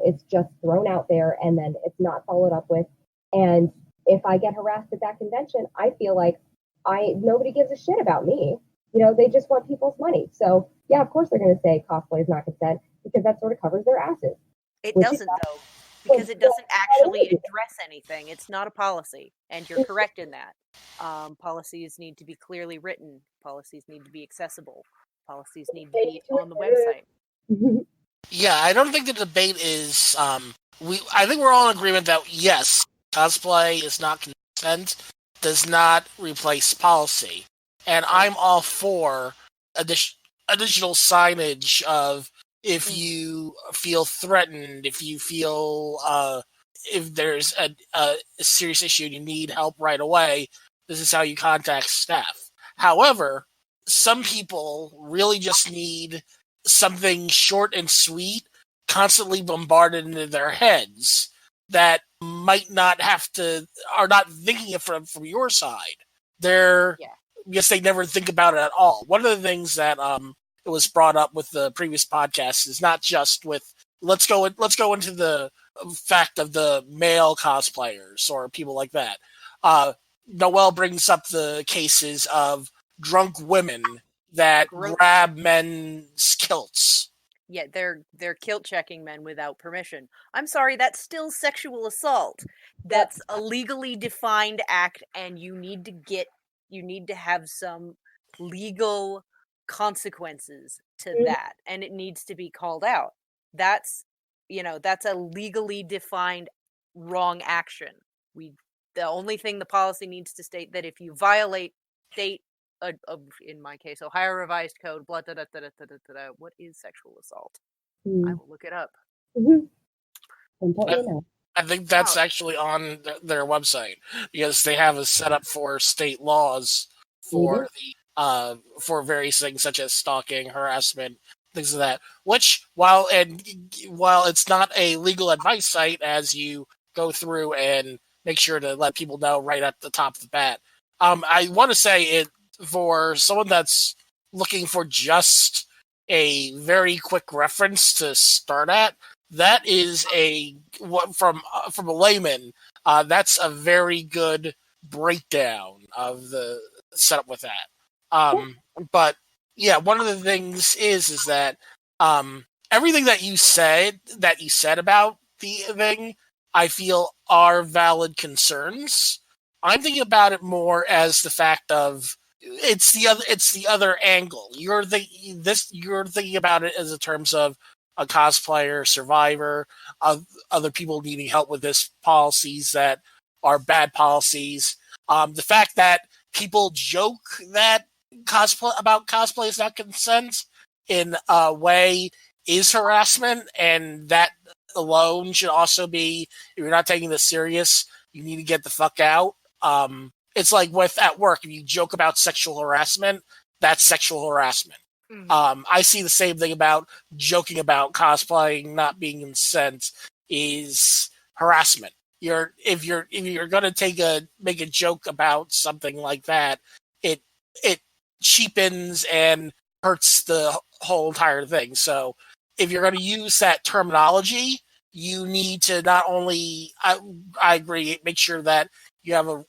It's just thrown out there and then it's not followed up with. And if I get harassed at that convention, I feel like nobody gives a shit about me. They just want people's money. So yeah, of course they're going to say cosplay is not consent, because that sort of covers their asses. It doesn't though, because it doesn't actually address anything. It's not a policy, and you're correct in that. Policies need to be clearly written. Policies need to be accessible. Policies need to be on the website. Yeah, I don't think the debate is. I think we're all in agreement that yes, cosplay is not consent, does not replace policy, and I'm all for additional signage of if you feel threatened, if you feel if there's a serious issue and you need help right away, this is how you contact staff. However, some people really just need something short and sweet, constantly bombarded into their heads that might not are not thinking it from your side. Yes, they never think about it at all. One of the things that it was brought up with the previous podcast is not just with let's go into the fact of the male cosplayers or people like that. Noelle brings up the cases of drunk women that grab men's kilts. Yeah, they're kilt checking men without permission. I'm sorry, that's still sexual assault. That's a legally defined act, and you need to have some legal consequences to that, and it needs to be called out. That's a legally defined wrong action. The only thing the policy needs to state that if you violate state, in my case, Ohio Revised Code, blah, da, da, da, da, da, da, da, what is sexual assault? I will look it up. I think that's actually on their website, because they have a setup for state laws for for various things such as stalking, harassment, things like that. Which, while it's not a legal advice site, as you go through and make sure to let people know right at the top of the bat, I want to say it for someone that's looking for just a very quick reference to start at. That is from a layman. That's a very good breakdown of the setup with that. But yeah, one of the things is that everything that you said about the thing, I feel are valid concerns. I'm thinking about it more as the fact of it's the other angle. You're thinking about it as in terms of a cosplayer, survivor, of other people needing help with this policies that are bad policies. The fact that people joke that cosplay is not consent in a way is harassment, and that alone should also be, if you're not taking this serious, you need to get the fuck out. It's like at work, if you joke about sexual harassment, that's sexual harassment. I see the same thing about joking about cosplaying not being consent is harassment. If you're gonna make a joke about something like that, it cheapens and hurts the whole entire thing. So if you're going to use that terminology, you need to not only, I agree, make sure that you have a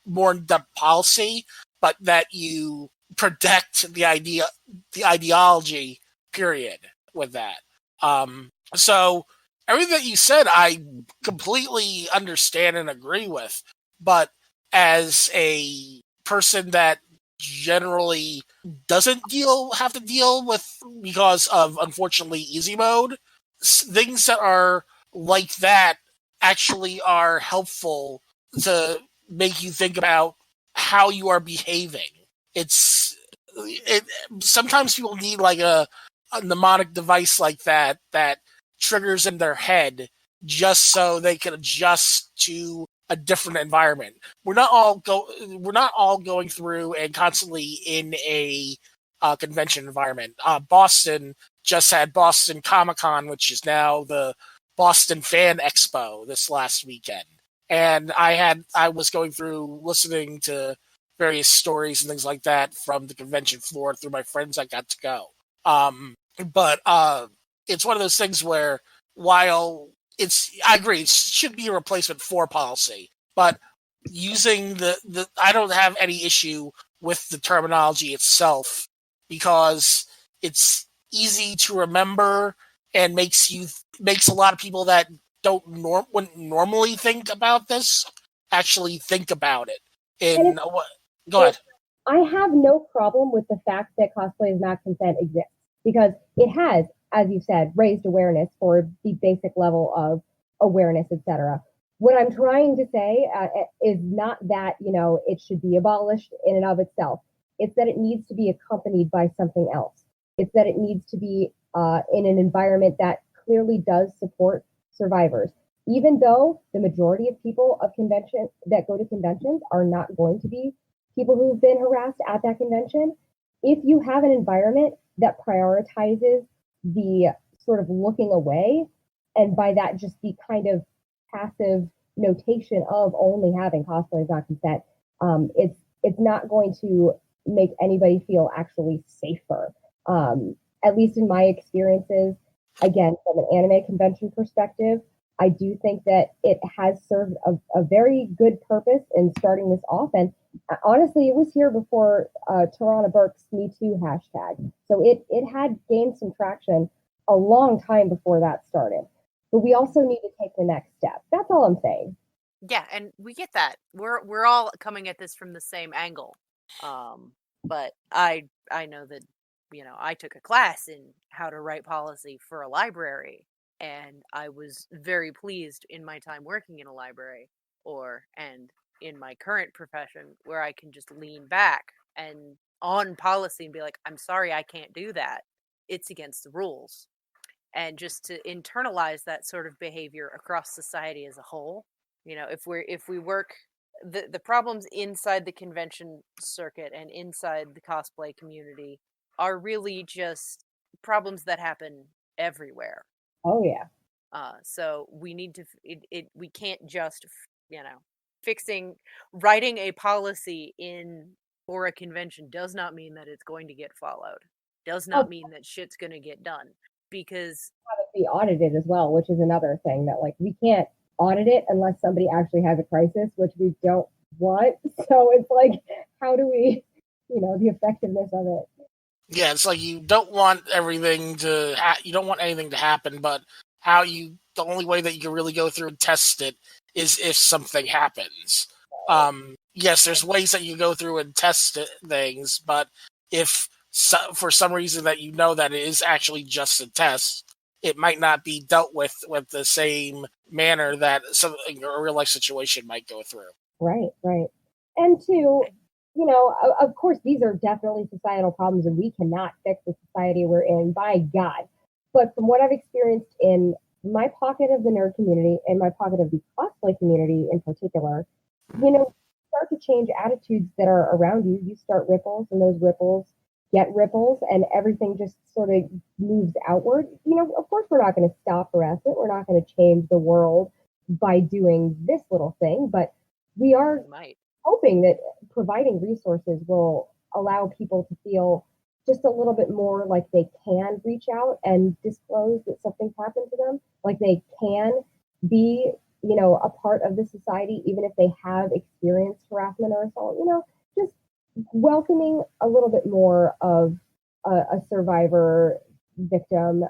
more in-depth policy, but that you protect the ideology, period, with that. So everything that you said, I completely understand and agree with. But as a person that generally doesn't have to deal with, because of, unfortunately, easy mode, things that are like that actually are helpful to make you think about how you are behaving. Sometimes people need like a mnemonic device like that triggers in their head just so they can adjust to a different environment. We're not all going through and constantly in a convention environment. Boston just had Boston Comic-Con, which is now the Boston Fan Expo this last weekend. And I was going through listening to various stories and things like that from the convention floor through my friends I got to go. But it's one of those things where while I agree, it should be a replacement for policy, but using I don't have any issue with the terminology itself because it's easy to remember and makes a lot of people that wouldn't normally think about this actually think about it. Go ahead. I have no problem with the fact that cosplay is not consent exists because it has, as you said, raised awareness for the basic level of awareness, etc. What I'm trying to say is not that, it should be abolished in and of itself. It's that it needs to be accompanied by something else. It's that it needs to be in an environment that clearly does support survivors. Even though the majority of people that go to conventions are not going to be people who've been harassed at that convention, if you have an environment that prioritizes the sort of looking away, and by that just the kind of passive notation of only having cosplay is not consent, it's not going to make anybody feel actually safer. At least in my experiences, again, from an anime convention perspective, I do think that it has served a very good purpose in starting this off. And honestly, it was here before Tarana Burke's Me Too hashtag. So it had gained some traction a long time before that started. But we also need to take the next step. That's all I'm saying. Yeah, and we get that. We're all coming at this from the same angle. But I know that, I took a class in how to write policy for a library, and I was very pleased in my time working in a library and in my current profession where I can just lean back and on policy and be like, I'm sorry, I can't do that. It's against the rules. And just to internalize that sort of behavior across society as a whole. If we work the problems inside the convention circuit and inside the cosplay community are really just problems that happen everywhere. Oh yeah. So we need to we can't just writing a policy for a convention does not mean that it's going to get followed. Does not mean that shit's going to get done, because have it be audited as well, which is another thing that we can't audit it unless somebody actually has a crisis, which we don't want. So it's how do we, the effectiveness of it? Yeah, it's you don't want everything to you don't want anything to happen, but the only way that you can really go through and test it is if something happens. Yes, there's ways that you go through and test things, but if for some reason that that it is actually just a test, it might not be dealt with the same manner that a real life situation might go through. Right. And two, of course, these are definitely societal problems, and we cannot fix the society we're in, by God. But from what I've experienced in my pocket of the nerd community and my pocket of the cosplay community in particular, start to change attitudes that are around you. You start ripples, and those ripples get ripples, and everything just sort of moves outward. Of course, we're not going to stop harassment. We're not going to change the world by doing this little thing, but we are hoping that providing resources will allow people to feel just a little bit more like they can reach out and disclose that something's happened to them, like they can be, a part of the society, even if they have experienced harassment or assault, just welcoming a little bit more of a survivor victim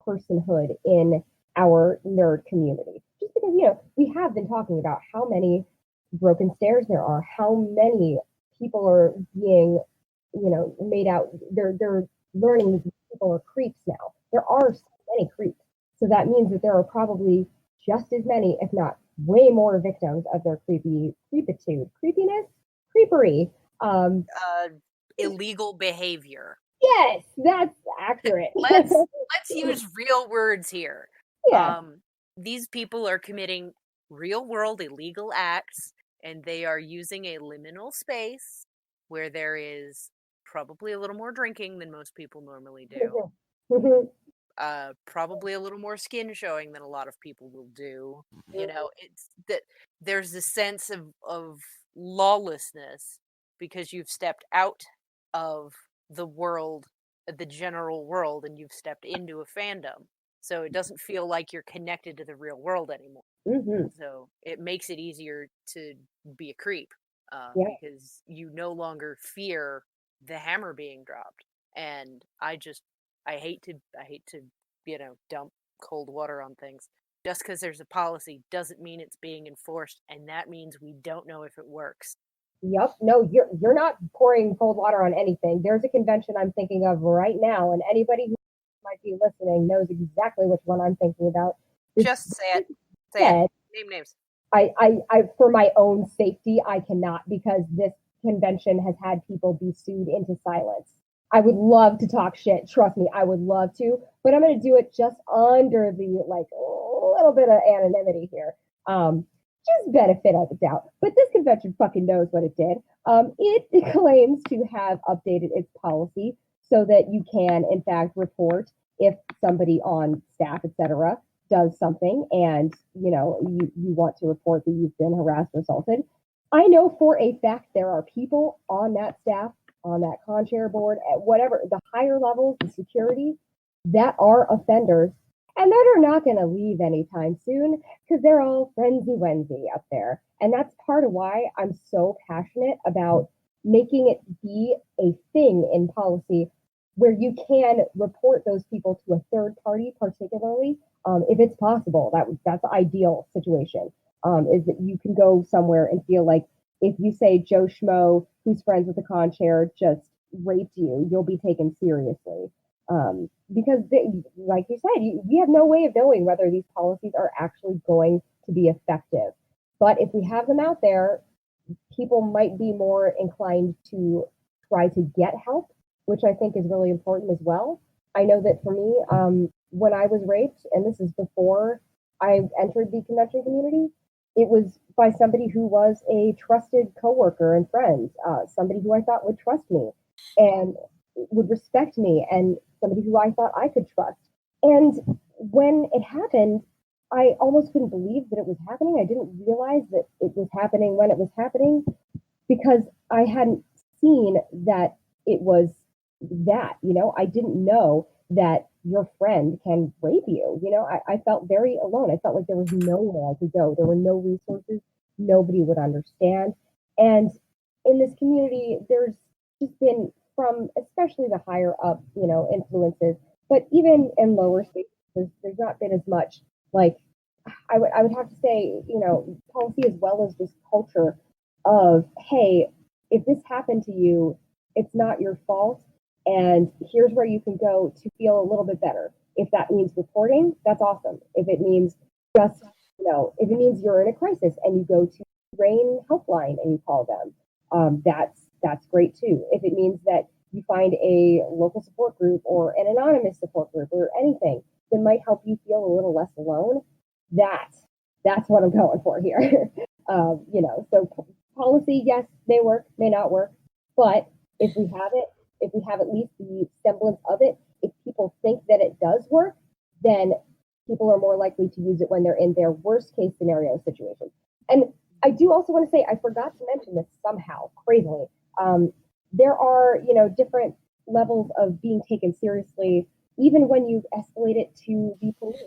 personhood in our nerd community. Just because, we have been talking about how many broken stairs there are, how many people are being, made out. They're learning that people are creeps now. There are so many creeps. So that means that there are probably just as many, if not way more, victims of their creepiness, creepery. Illegal behavior. Yes, that's accurate. Let's use real words here. Yeah. These people are committing real world illegal acts, and they are using a liminal space where there is probably a little more drinking than most people normally do. Probably a little more skin showing than a lot of people will do. You know, it's that there's a sense of lawlessness because you've stepped out of the world, the general world, and you've stepped into a fandom. So it doesn't feel like you're connected to the real world anymore. So it makes it easier to be a creep because you no longer fear the hammer being dropped. And I hate to dump cold water on things. Just because there's a policy doesn't mean it's being enforced, and that means we don't know if it works. Yep. No, you're not pouring cold water on anything. There's a convention I'm thinking of right now, and anybody who might be listening knows exactly which one I'm thinking about. Just say it. Say it. Name names. I for my own safety, I cannot, because this convention has had people be sued into silence. I would love to talk shit. Trust me, I would love to, but I'm going to do it just under the a little bit of anonymity here. Just benefit of the doubt. But this convention fucking knows what it did. It claims to have updated its policy so that you can, in fact, report if somebody on staff, etc., does something, and you want to report that you've been harassed or assaulted. I know for a fact there are people on that staff, on that con-chair board, at whatever the higher levels, the security, that are offenders, and that are not going to leave anytime soon because they're all frenzy-wensy up there. And that's part of why I'm so passionate about making it be a thing in policy where you can report those people to a third party, particularly if it's possible. That's the ideal situation, is that you can go somewhere and feel like if you say Joe Schmo, who's friends with the con chair, just raped you, you'll be taken seriously. Because like you said, we have no way of knowing whether these policies are actually going to be effective. But if we have them out there, people might be more inclined to try to get help, which I think is really important as well. I know that for me, when I was raped, and this is before I entered the convention community, it was by somebody who was a trusted coworker and friend, somebody who I thought would trust me and would respect me, and somebody who I thought I could trust. And when it happened, I almost couldn't believe that it was happening. I didn't realize that it was happening when it was happening because I hadn't seen that it was that, I didn't know that your friend can rape you. I felt very alone. I felt like there was nowhere I could go. There were no resources. Nobody would understand. And in this community, there's just been, from especially the higher up, influences, but even in lower stages, there's not been as much, like, I would have to say, policy as well as this culture of, hey, if this happened to you, it's not your fault. And here's where you can go to feel a little bit better. If that means reporting, that's awesome. If it means just, if it means you're in a crisis and you go to RAIN helpline and you call them, that's great too. If it means that you find a local support group or an anonymous support group or anything that might help you feel a little less alone, that's what I'm going for here. So policy, yes, may work, may not work, but if we have at least the semblance of it, if people think that it does work, then people are more likely to use it when they're in their worst case scenario situation. And I do also want to say, I forgot to mention this somehow, crazily. There are, different levels of being taken seriously, even when you escalate it to the police.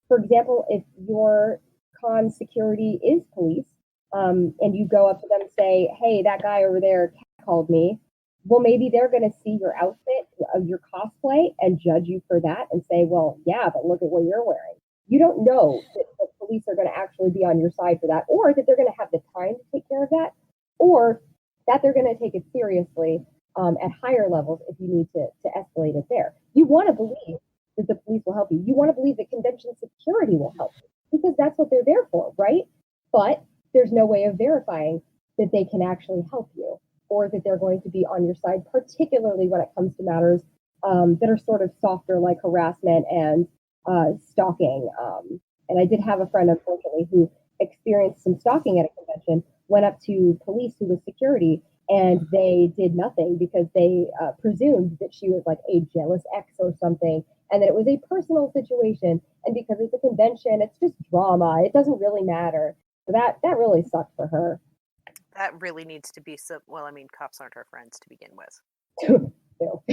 For example, if your con security is police, and you go up to them and say, hey, that guy over there called me, well, maybe they're going to see your outfit of your cosplay and judge you for that and say, well, yeah, but look at what you're wearing. You don't know that the police are going to actually be on your side for that, or that they're going to have the time to take care of that, or that they're going to take it seriously at higher levels if you need to escalate it there. You want to believe that the police will help you. You want to believe that convention security will help you. because that's what they're there for, right? But there's no way of verifying that they can actually help you or that they're going to be on your side, particularly when it comes to matters that are sort of softer, like harassment and stalking. And I did have a friend, unfortunately, who experienced some stalking at a convention, went up to police who was security, and they did nothing because they presumed that she was like a jealous ex or something, and that it was a personal situation. And because it's a convention, it's just drama. It doesn't really matter. So that really sucked for her. That really needs to be well, I mean, cops aren't our friends to begin with. No.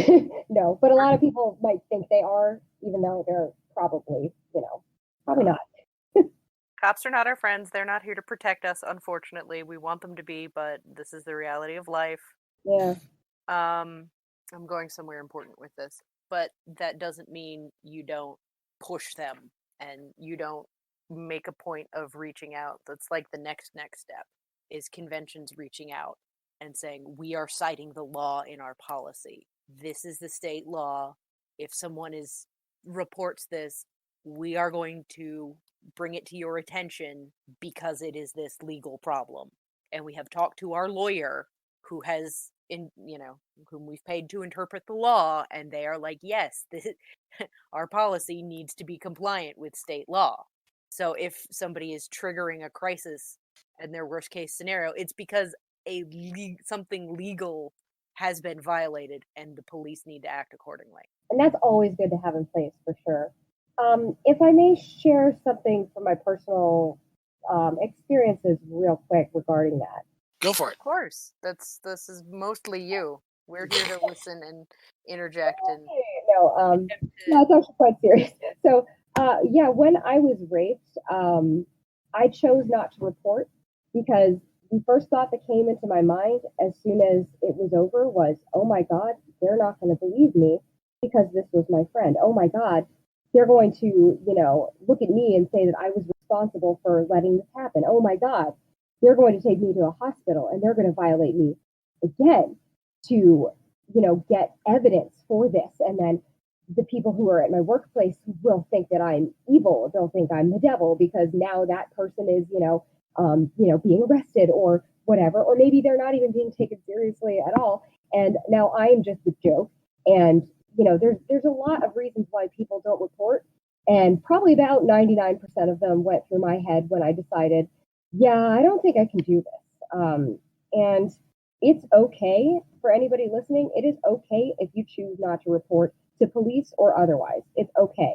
No, but a lot of people might think they are, even though they're probably, probably not. Cops are not our friends. They're not here to protect us, unfortunately. We want them to be, but this is the reality of life. Yeah. I'm going somewhere important with this, but that doesn't mean you don't push them and you don't make a point of reaching out. That's like the next step is conventions reaching out and saying, we are citing the law in our policy. This is the state law. If someone reports this, we are going to bring it to your attention because it is this legal problem. And we have talked to our lawyer who has, whom we've paid to interpret the law, and they are like, yes, our policy needs to be compliant with state law. So if somebody is triggering a crisis in their worst case scenario, it's because something legal has been violated and the police need to act accordingly. And that's always good to have in place for sure. If I may share something from my personal experiences real quick regarding that. Go for it. Of course. This is mostly you. We're here to listen and interject. And no, it's actually quite serious. So, when I was raped, I chose not to report because the first thought that came into my mind as soon as it was over was, oh my God, they're not going to believe me because this was my friend. Oh my God, they're going to, look at me and say that I was responsible for letting this happen. Oh my God, they're going to take me to a hospital and they're going to violate me again to, get evidence for this. And then the people who are at my workplace will think that I'm evil. They'll think I'm the devil because now that person is, being arrested or whatever, or maybe they're not even being taken seriously at all. And now I'm just a joke. And, there's a lot of reasons why people don't report. And probably about 99% of them went through my head when I decided, I don't think I can do this. And it's okay for anybody listening. It is okay if you choose not to report to police or otherwise. It's okay.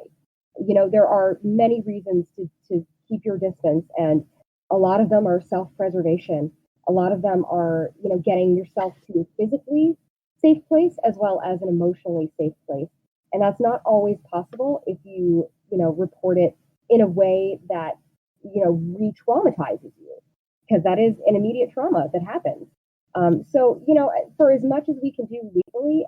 There are many reasons to keep your distance, and a lot of them are self-preservation. A lot of them are, getting yourself to a physically safe place as well as an emotionally safe place. And that's not always possible if you, report it in a way that, re-traumatizes you, because that is an immediate trauma that happens. So, for as much as we can do legally,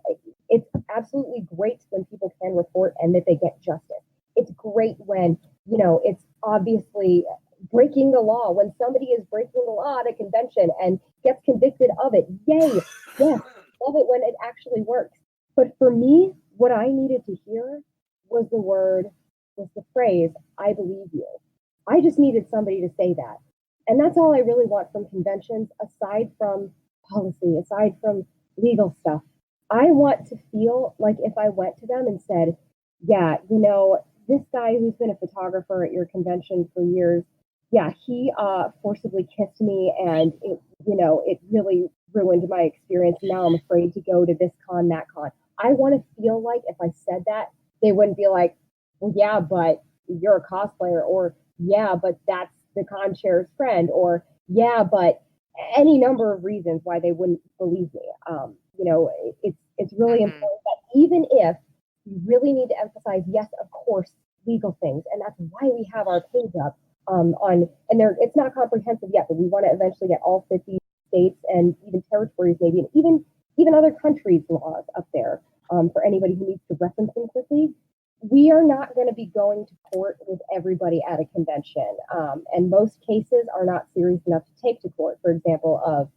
it's absolutely great when people can report and that they get justice. It's great when, it's obviously breaking the law, when somebody is breaking the law at a convention and gets convicted of it. Yay. Yes. Love it when it actually works. But for me, what I needed to hear was the phrase, I believe you. I just needed somebody to say that. And that's all I really want from conventions, aside from policy, aside from legal stuff. I want to feel like if I went to them and said, this guy who's been a photographer at your convention for years, he forcibly kissed me and it really ruined my experience. Now I'm afraid to go to this con, that con. I want to feel like if I said that, they wouldn't be like, well, yeah, but you're a cosplayer, or yeah, but that's the con chair's friend, or yeah, but any number of reasons why they wouldn't believe me. It's really important that even if you really need to emphasize, yes, of course, legal things, and that's why we have our page up it's not comprehensive yet, but we want to eventually get all 50 states and even territories, maybe, and even other countries' laws up there for anybody who needs to reference them quickly. We are not going to be going to court with everybody at a convention, and most cases are not serious enough to take to court. For example, of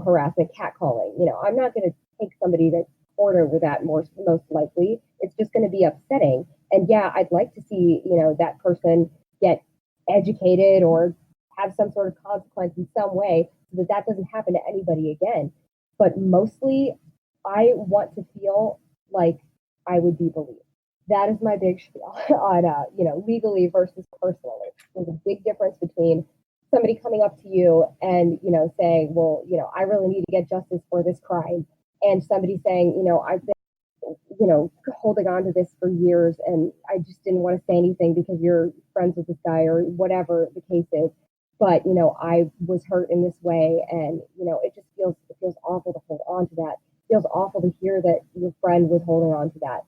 harassment, catcalling. I'm not going to take somebody to court over that. Most likely, it's just going to be upsetting. And I'd like to see that person get educated or have some sort of consequence in some way so that doesn't happen to anybody again. But mostly, I want to feel like I would be believed. That is my big spiel on, legally versus personally. There's a big difference between somebody coming up to you and, saying, well, I really need to get justice for this crime. And somebody saying, I've been, holding on to this for years and I just didn't want to say anything because you're friends with this guy or whatever the case is. But, I was hurt in this way. And, it feels awful to hold on to that. It feels awful to hear that your friend was holding on to that.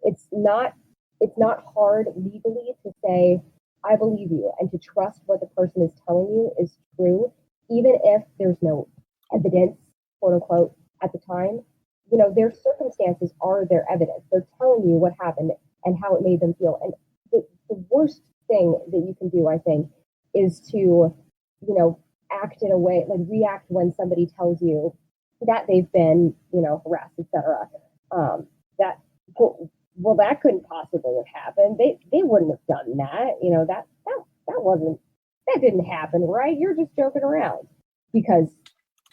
It's not hard legally to say, I believe you, and to trust what the person is telling you is true, even if there's no evidence, quote unquote, at the time. Their circumstances are their evidence. They're telling you what happened and how it made them feel. And the worst thing that you can do, I think, is to, act in a way, like react when somebody tells you that they've been, harassed, etc. Well, that couldn't possibly have happened. They wouldn't have done that. That didn't happen, right? You're just joking around, because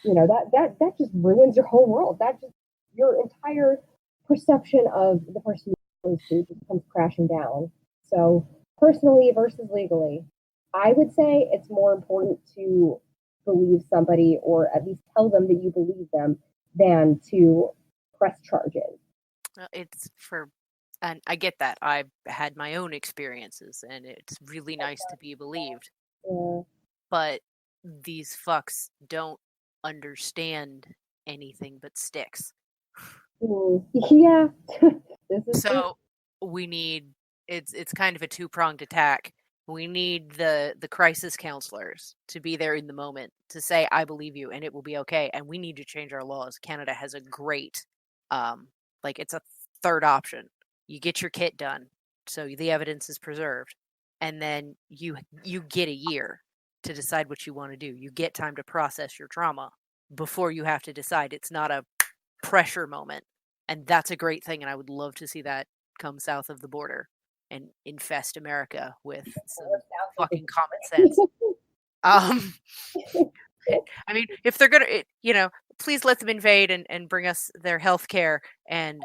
that just ruins your whole world. Your entire perception of the person you're supposed to just comes crashing down. So personally versus legally, I would say it's more important to believe somebody, or at least tell them that you believe them, than to press charges. And I get that. I've had my own experiences, and it's really nice to be believed. Yeah. But these fucks don't understand anything but sticks. Yeah. So we need, it's kind of a two-pronged attack. We need the crisis counselors to be there in the moment to say, I believe you, and it will be okay. And we need to change our laws. Canada has a great, it's a third option. You get your kit done, so the evidence is preserved, and then you get a year to decide what you want to do. You get time to process your trauma before you have to decide. It's not a pressure moment, and that's a great thing, and I would love to see that come south of the border and infest America with some fucking common sense. I mean, if they're gonna, please let them invade and bring us their health care and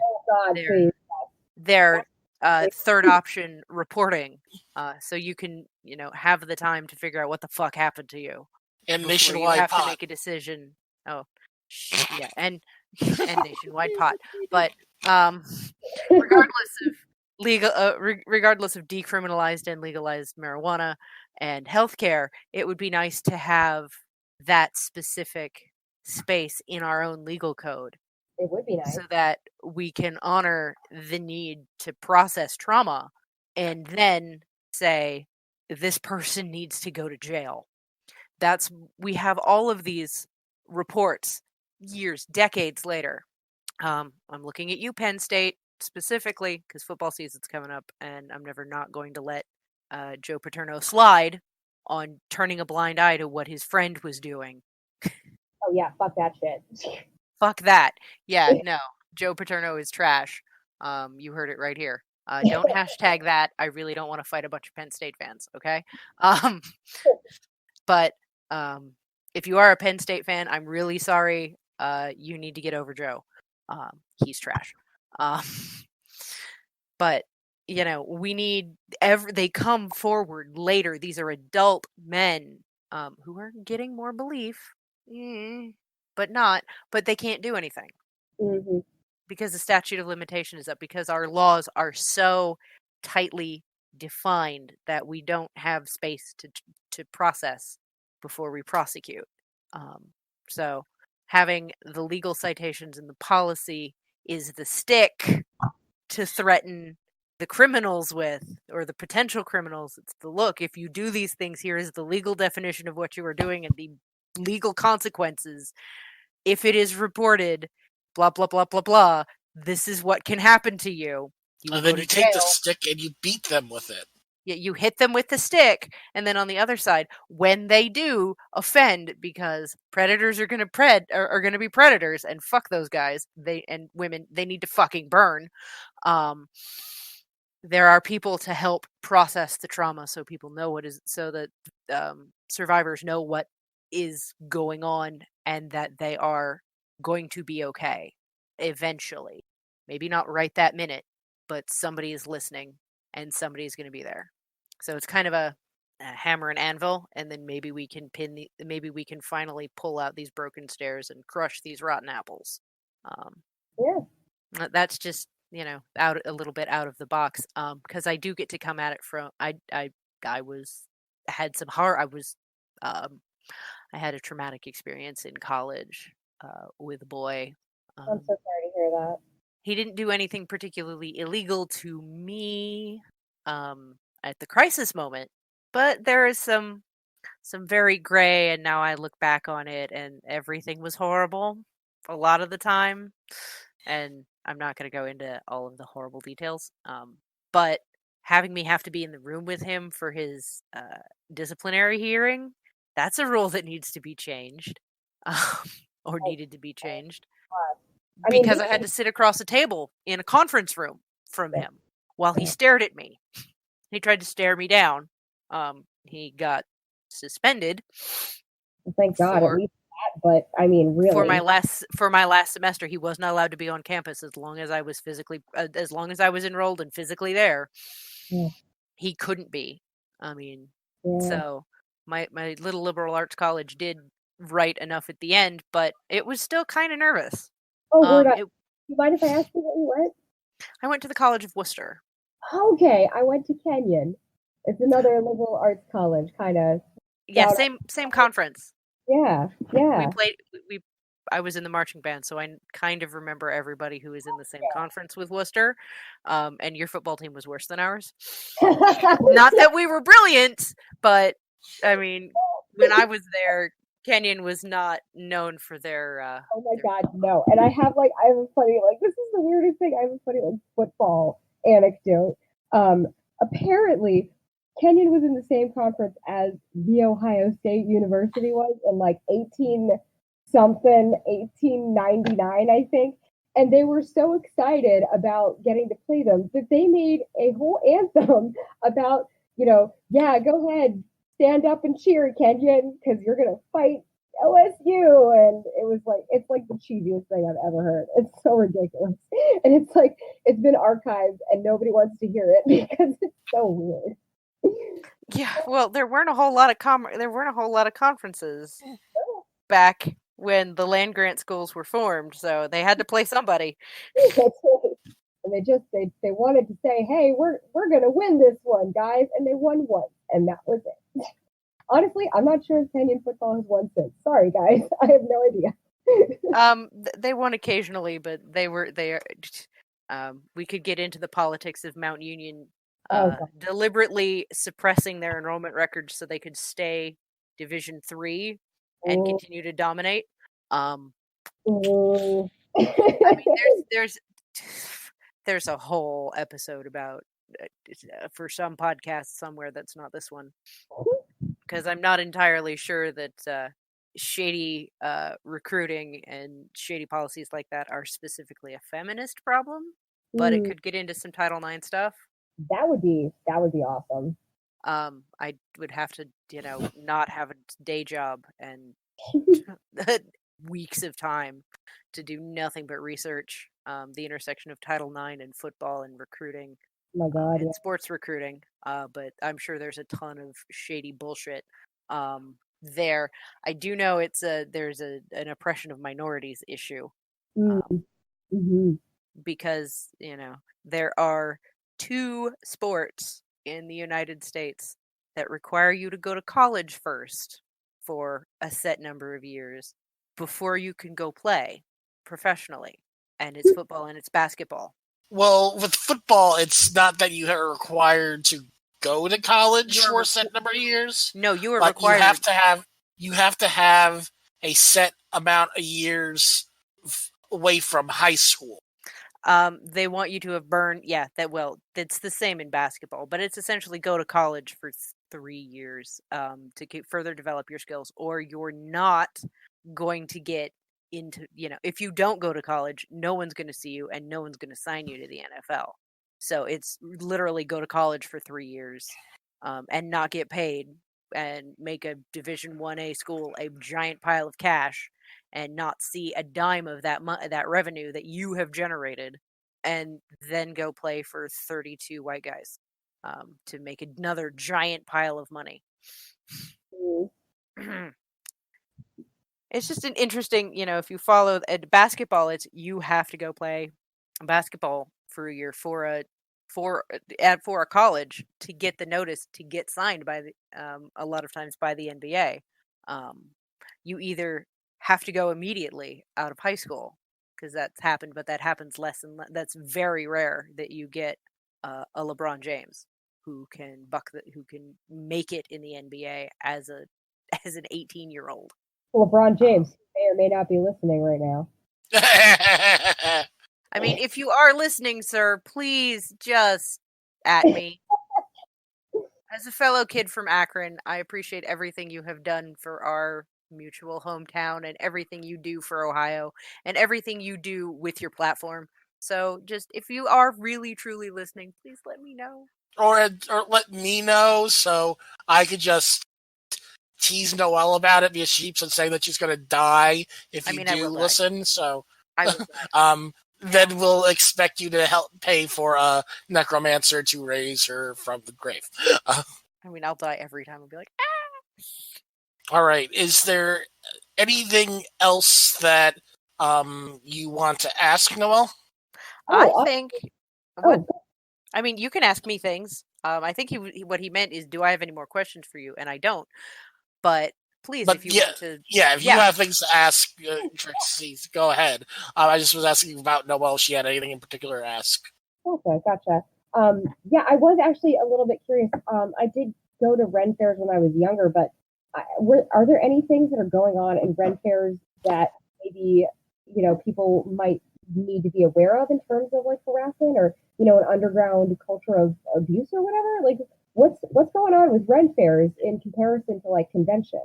their third option reporting, so you can, have the time to figure out what the fuck happened to you. And nationwide you have pot. to make a decision. Oh, yeah, and nationwide pot. But regardless of legal, regardless of decriminalized and legalized marijuana and healthcare, it would be nice to have that specific space in our own legal code. It would be nice. So that we can honor the need to process trauma and then say, this person needs to go to jail. We have all of these reports years, decades later. I'm looking at you, Penn State, specifically, because football season's coming up, and I'm never not going to let Joe Paterno slide on turning a blind eye to what his friend was doing. Oh, yeah, fuck that shit. Fuck that. Yeah, no. Joe Paterno is trash. You heard it right here. Don't hashtag that. I really don't want to fight a bunch of Penn State fans, okay? But if you are a Penn State fan, I'm really sorry. You need to get over Joe. He's trash. But, we need they come forward later. These are adult men who are getting more belief. But they can't do anything. Mm-hmm. Because the statute of limitation is up, because our laws are so tightly defined that we don't have space to process before we prosecute. So having the legal citations and the policy is the stick to threaten the criminals with, or the potential criminals. It's the look, if you do these things, here is the legal definition of what you are doing and the legal consequences. If it is reported, blah, blah, blah, blah, blah, this is what can happen to you. And then you take the stick and you beat them with it. Yeah, you hit them with the stick, and then on the other side, when they do offend, because predators are going to be predators, and fuck those guys, and women, they need to fucking burn. there are people to help process the trauma, so people know so that survivors know what is going on and that they are going to be okay eventually. Maybe not right that minute, but somebody is listening and somebody is going to be there. So it's kind of a hammer and anvil, and then maybe we can maybe we can finally pull out these broken stairs and crush these rotten apples. That's just out a little bit out of the box, because I do get to come at it from I had some horror. I had a traumatic experience in college with a boy. I'm so sorry to hear that. He didn't do anything particularly illegal to me at the crisis moment, but there is some very gray, and now I look back on it and everything was horrible a lot of the time. And I'm not going to go into all of the horrible details, but having me have to be in the room with him for his disciplinary hearing, that's a rule that needs to be changed, or needed to be changed. Because I had to sit across the table in a conference room from him while he stared at me. He tried to stare me down. He got suspended. Thank God, at least that. But I mean, really, for my last semester, he was not allowed to be on campus as long as I was enrolled and physically there. Yeah. He couldn't be. I mean, so my little liberal arts college did right enough at the end, but it was still kind of nervous. Oh, do you mind if I ask you where you went? I went to the College of Worcester. Okay, I went to Kenyon. It's another liberal arts college, kind of. Yeah, same conference. Yeah. I was in the marching band, so I kind of remember everybody who was in the same conference with Worcester. And your football team was worse than ours. Not that we were brilliant, but I mean, when I was there, Kenyon was not known for their. Oh my God, no! And I have a funny, this is the weirdest thing. I have a funny football anecdote. Apparently, Kenyon was in the same conference as the Ohio State University was in 1899, I think. And they were so excited about getting to play them that they made a whole anthem about, go ahead, stand up and cheer, Kenyon, because you're going to fight OSU. And it's the cheesiest thing I've ever heard. It's so ridiculous. And it's been archived and nobody wants to hear it because it's so weird. Yeah, well, there weren't a whole lot of conferences back when the land grant schools were formed, so they had to play somebody. That's right. And they wanted to say, "Hey, we're gonna win this one, guys," and they won one, and that was it. Honestly, I'm not sure if Kenyon football has won since. Sorry, guys, I have no idea. They won occasionally, but we could get into the politics of Mount Union deliberately suppressing their enrollment records so they could stay Division III and continue to dominate. I mean, there's a whole episode about for some podcast somewhere that's not this one, because I'm not entirely sure that shady recruiting and shady policies like that are specifically a feminist problem, but it could get into some Title IX stuff. That would be awesome. I would have to, not have a day job and weeks of time to do nothing but research the intersection of Title IX and football and recruiting. Oh my God, and sports recruiting. But I'm sure there's a ton of shady bullshit there. I do know there's an oppression of minorities issue. Because, there are 2 sports in the United States that require you to go to college first for a set number of years before you can go play professionally. And it's football and it's basketball. Well, with football, it's not that you are required to go to college for a set number of years. No, you are required. You have to have a set amount of years away from high school. They want you to have burned. Yeah, it's the same in basketball, but it's essentially go to college for 3 years to further develop your skills, or you're not going to get into, if you don't go to college, no one's going to see you and no one's going to sign you to the NFL. So it's literally go to college for 3 years and not get paid and make a Division 1A school a giant pile of cash and not see a dime of that revenue that you have generated, and then go play for 32 white guys to make another giant pile of money. It's just an interesting, if you follow basketball, it's you have to go play basketball for a year for a college to get the notice to get signed by a lot of times by the NBA. You either have to go immediately out of high school because that's happened, but that happens less and less. That's very rare that you get a LeBron James who can make it in the NBA as an 18-year-old. LeBron James may or may not be listening right now. I mean, if you are listening, sir, please just at me. As a fellow kid from Akron, I appreciate everything you have done for our mutual hometown and everything you do for Ohio and everything you do with your platform. So just if you are really, truly listening, please let me know. Or let me know so I could just tease Noelle about it because she keeps on saying that she's going to die if you do listen. So I will die. Then we'll expect you to help pay for a necromancer to raise her from the grave. I'll die every time. I'll be like, ah! All right. Is there anything else that you want to ask, Noelle? You can ask me things. I think what he meant is, do I have any more questions for you? And I don't. But please, if you want to... Yeah, if you have things to ask, Trickssi, go ahead. I just was asking about Noelle. She had anything in particular to ask. Gotcha. I was actually a little bit curious. I did go to Ren fairs when I was younger, but are there any things that are going on in Ren fairs that maybe, people might need to be aware of in terms of like harassment or, an underground culture of abuse or whatever? Like, what's going on with Ren fairs in comparison to like conventions?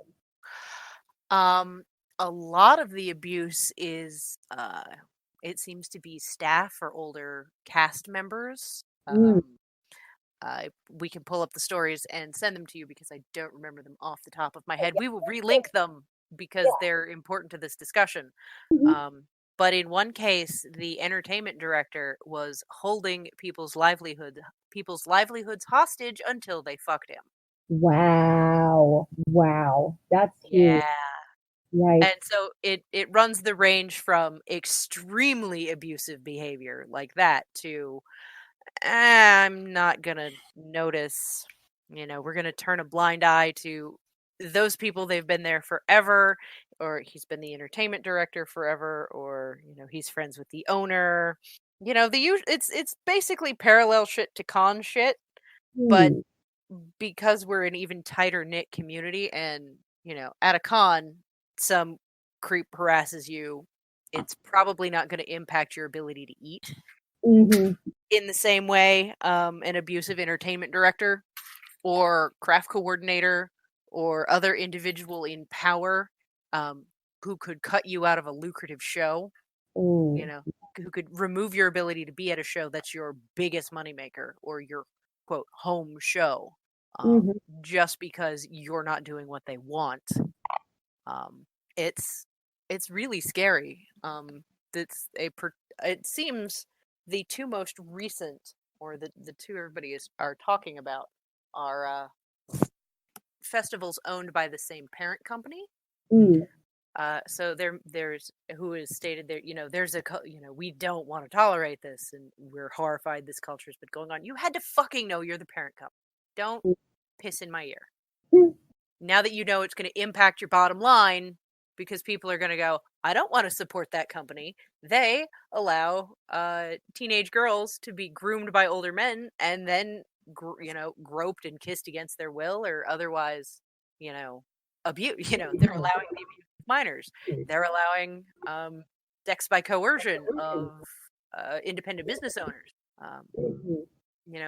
A lot of the abuse is, it seems to be staff or older cast members. We can pull up the stories and send them to you because I don't remember them off the top of my head. We will relink them because they're important to this discussion. But in one case, the entertainment director was holding people's livelihoods hostage until they fucked him. Wow. That's huge. Yeah. Right. And so it runs the range from extremely abusive behavior like that to I'm not going to notice, we're going to turn a blind eye to those people. They've been there forever, or he's been the entertainment director forever, or, he's friends with the owner. It's basically parallel shit to con shit, but because we're an even tighter knit community and, at a con, some creep harasses you, it's probably not going to impact your ability to eat. In the same way, an abusive entertainment director or craft coordinator or other individual in power who could cut you out of a lucrative show, who could remove your ability to be at a show that's your biggest moneymaker or your, quote, home show, just because you're not doing what they want. It's really scary. It seems the two most recent, or the two everybody are talking about, are festivals owned by the same parent company. So there's who has stated there, there's we don't want to tolerate this, and we're horrified this culture's been going on. You had to fucking know you're the parent company. Don't piss in my ear. Now that you know it's going to impact your bottom line, because people are going to go, I don't want to support that company. They allow teenage girls to be groomed by older men and then, groped and kissed against their will or otherwise, abuse. They're allowing the abuse of minors. They're allowing sex by coercion of independent business owners.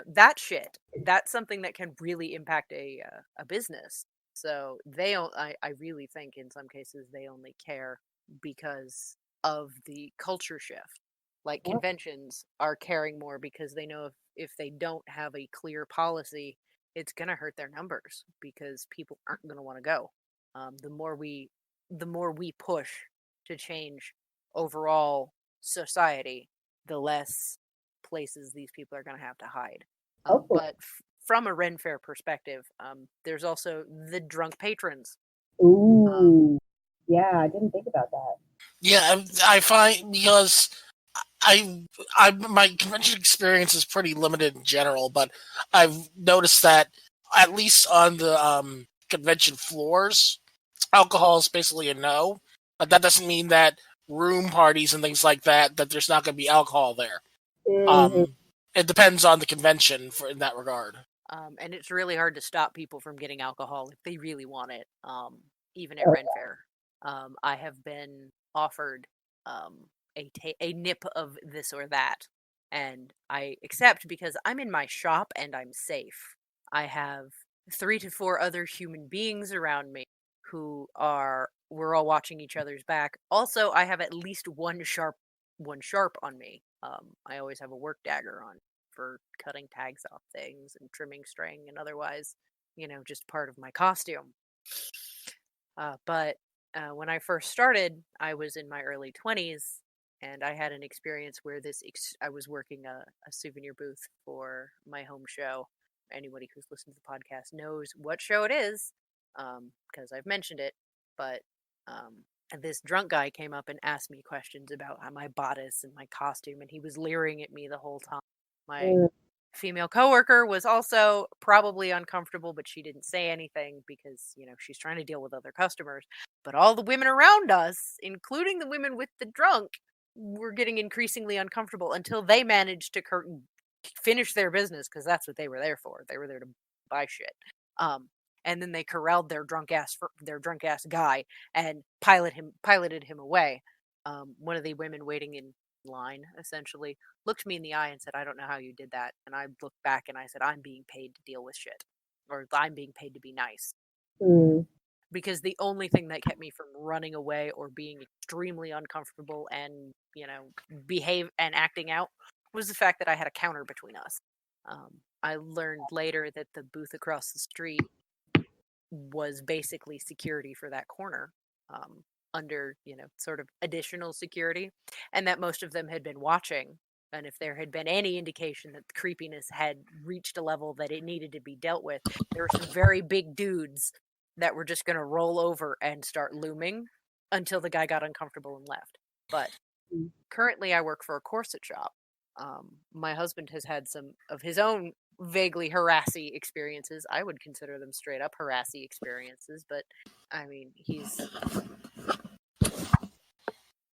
That shit. That's something that can really impact a business. So I really think in some cases they only care because of the culture shift. Like conventions are caring more because they know if they don't have a clear policy, it's going to hurt their numbers because people aren't going to want to go. The more we push to change overall society, the less places these people are going to have to hide. But from a Ren Fair perspective, there's also the drunk patrons. Ooh, yeah, I didn't think about that. Yeah, I find because I my convention experience is pretty limited in general, but I've noticed that at least on the convention floors, alcohol is basically a no. But that doesn't mean that room parties and things like that there's not going to be alcohol there. Mm-hmm. It depends on the convention in that regard. And it's really hard to stop people from getting alcohol if they really want it. Even at Ren Fair, I have been offered a nip of this or that, and I accept because I'm in my shop and I'm safe. I have 3 to 4 other human beings around me who we're all watching each other's back. Also, I have at least one sharp on me. I always have a work dagger on for cutting tags off things and trimming string and otherwise, just part of my costume. But when I first started, I was in my early 20s, and I had an experience where I was working a souvenir booth for my home show. Anybody who's listened to the podcast knows what show it is, because I've mentioned it. But this drunk guy came up and asked me questions about my bodice and my costume, and he was leering at me the whole time. My female coworker was also probably uncomfortable, but she didn't say anything because, she's trying to deal with other customers. But all the women around us, including the women with the drunk, were getting increasingly uncomfortable until they managed to finish their business, because that's what they were there for. They were there to buy shit. And then they corralled their drunk ass guy and piloted him away. One of the women waiting in line essentially looked me in the eye and said, "I don't know how you did that." And I looked back and I said, "I'm being paid to deal with shit, or I'm being paid to be nice." Because the only thing that kept me from running away or being extremely uncomfortable and behave and acting out was the fact that I had a counter between us. I learned later that the booth across the street was basically security for that corner, under, sort of additional security, and that most of them had been watching. And if there had been any indication that the creepiness had reached a level that it needed to be dealt with, there were some very big dudes that were just going to roll over and start looming until the guy got uncomfortable and left. But currently I work for a corset shop. My husband has had some of his own vaguely harassy experiences. I would consider them straight up harassy experiences, but I mean,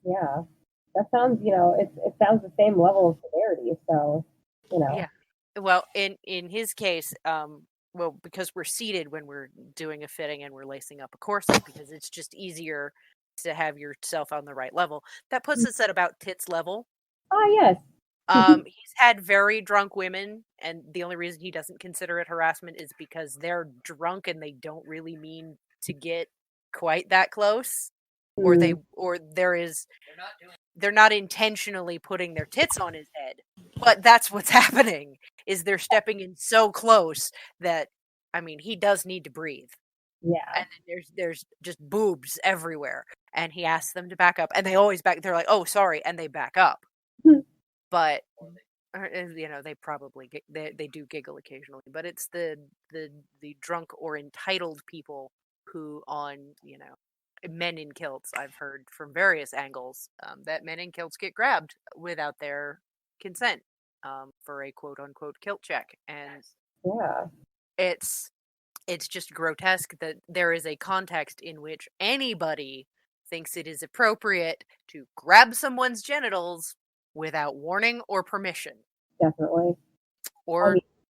Yeah, that sounds, it sounds the same level of severity. So, Yeah. Well, in his case, because we're seated when we're doing a fitting and we're lacing up a corset, because it's just easier to have yourself on the right level. That puts us at about tits level. Yes. He's had very drunk women, and the only reason he doesn't consider it harassment is because they're drunk and they don't really mean to get quite that close, they're not intentionally putting their tits on his head, but that's what's happening. Is they're stepping in so close that, I mean, he does need to breathe. Yeah. And there's just boobs everywhere, and he asks them to back up, and they always back. They're like, "Oh, sorry," and they back up. But they probably they do giggle occasionally, but it's the drunk or entitled people who, on men in kilts, I've heard from various angles that men in kilts get grabbed without their consent for a quote unquote kilt check, and it's just grotesque that there is a context in which anybody thinks it is appropriate to grab someone's genitals without warning or permission. Definitely. Or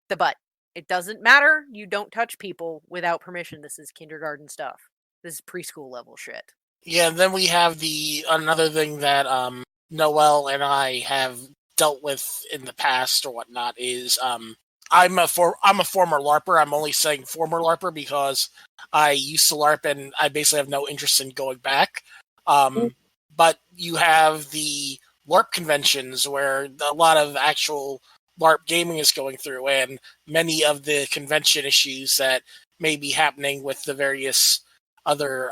the butt. It doesn't matter. You don't touch people without permission. This is kindergarten stuff. This is preschool level shit. Yeah, and then we have another thing that Noelle and I have dealt with in the past or whatnot is I'm a former LARPer. I'm only saying former LARPer because I used to LARP and I basically have no interest in going back. But you have the LARP conventions where a lot of actual LARP gaming is going through, and many of the convention issues that may be happening with the various other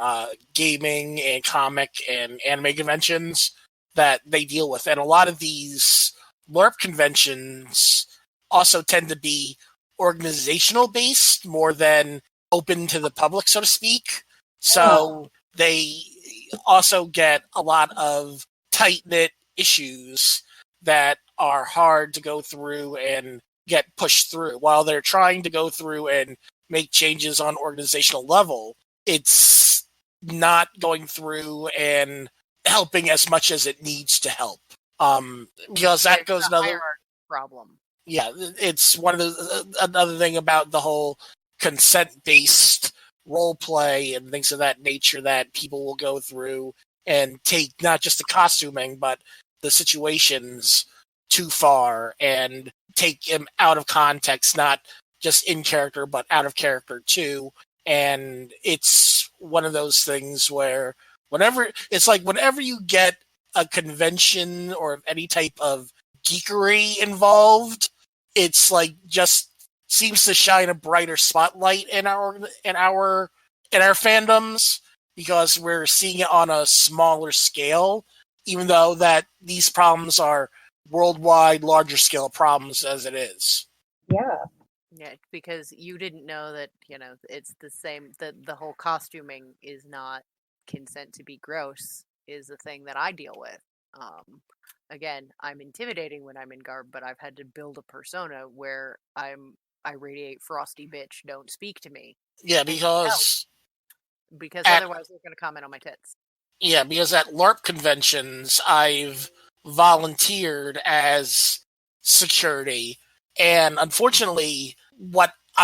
gaming and comic and anime conventions that they deal with. And a lot of these LARP conventions also tend to be organizational based more than open to the public, so to speak. So they also get a lot of tight-knit issues that are hard to go through and get pushed through. While they're trying to go through and make changes on organizational level, it's not going through and helping as much as it needs to help. Because that goes another problem. Yeah, it's one of another thing about the whole consent-based role play and things of that nature that people will go through and take not just the costuming but the situations too far and take them out of context, not just in character but out of character too. And it's one of those things where whenever you get a convention or any type of geekery involved, it's like just seems to shine a brighter spotlight in our fandoms because we're seeing it on a smaller scale, even though that these problems are worldwide, larger scale problems as it is. Yeah. Yeah, because you didn't know that, it's the same, the whole costuming is not consent to be gross is the thing that I deal with. Again, I'm intimidating when I'm in garb, but I've had to build a persona where I radiate frosty bitch, don't speak to me. Yeah, because otherwise they're going to comment on my tits. Yeah, because at LARP conventions, I've volunteered as security, and unfortunately,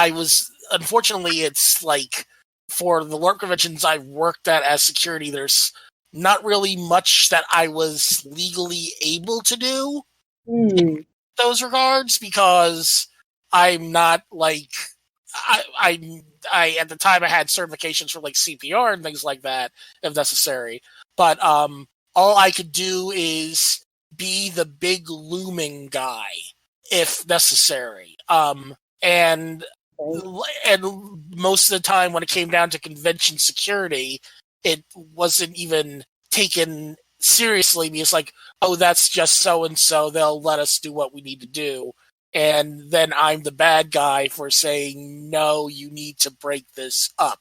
it's like for the LARP conventions I've worked at as security, there's not really much that I was legally able to do in those regards because I'm not like I at the time I had certifications for like CPR and things like that if necessary, but all I could do is be the big looming guy if necessary. And most of the time when it came down to convention security, it wasn't even taken seriously because like, oh, that's just so and so, they'll let us do what we need to do. And then I'm the bad guy for saying, no, you need to break this up.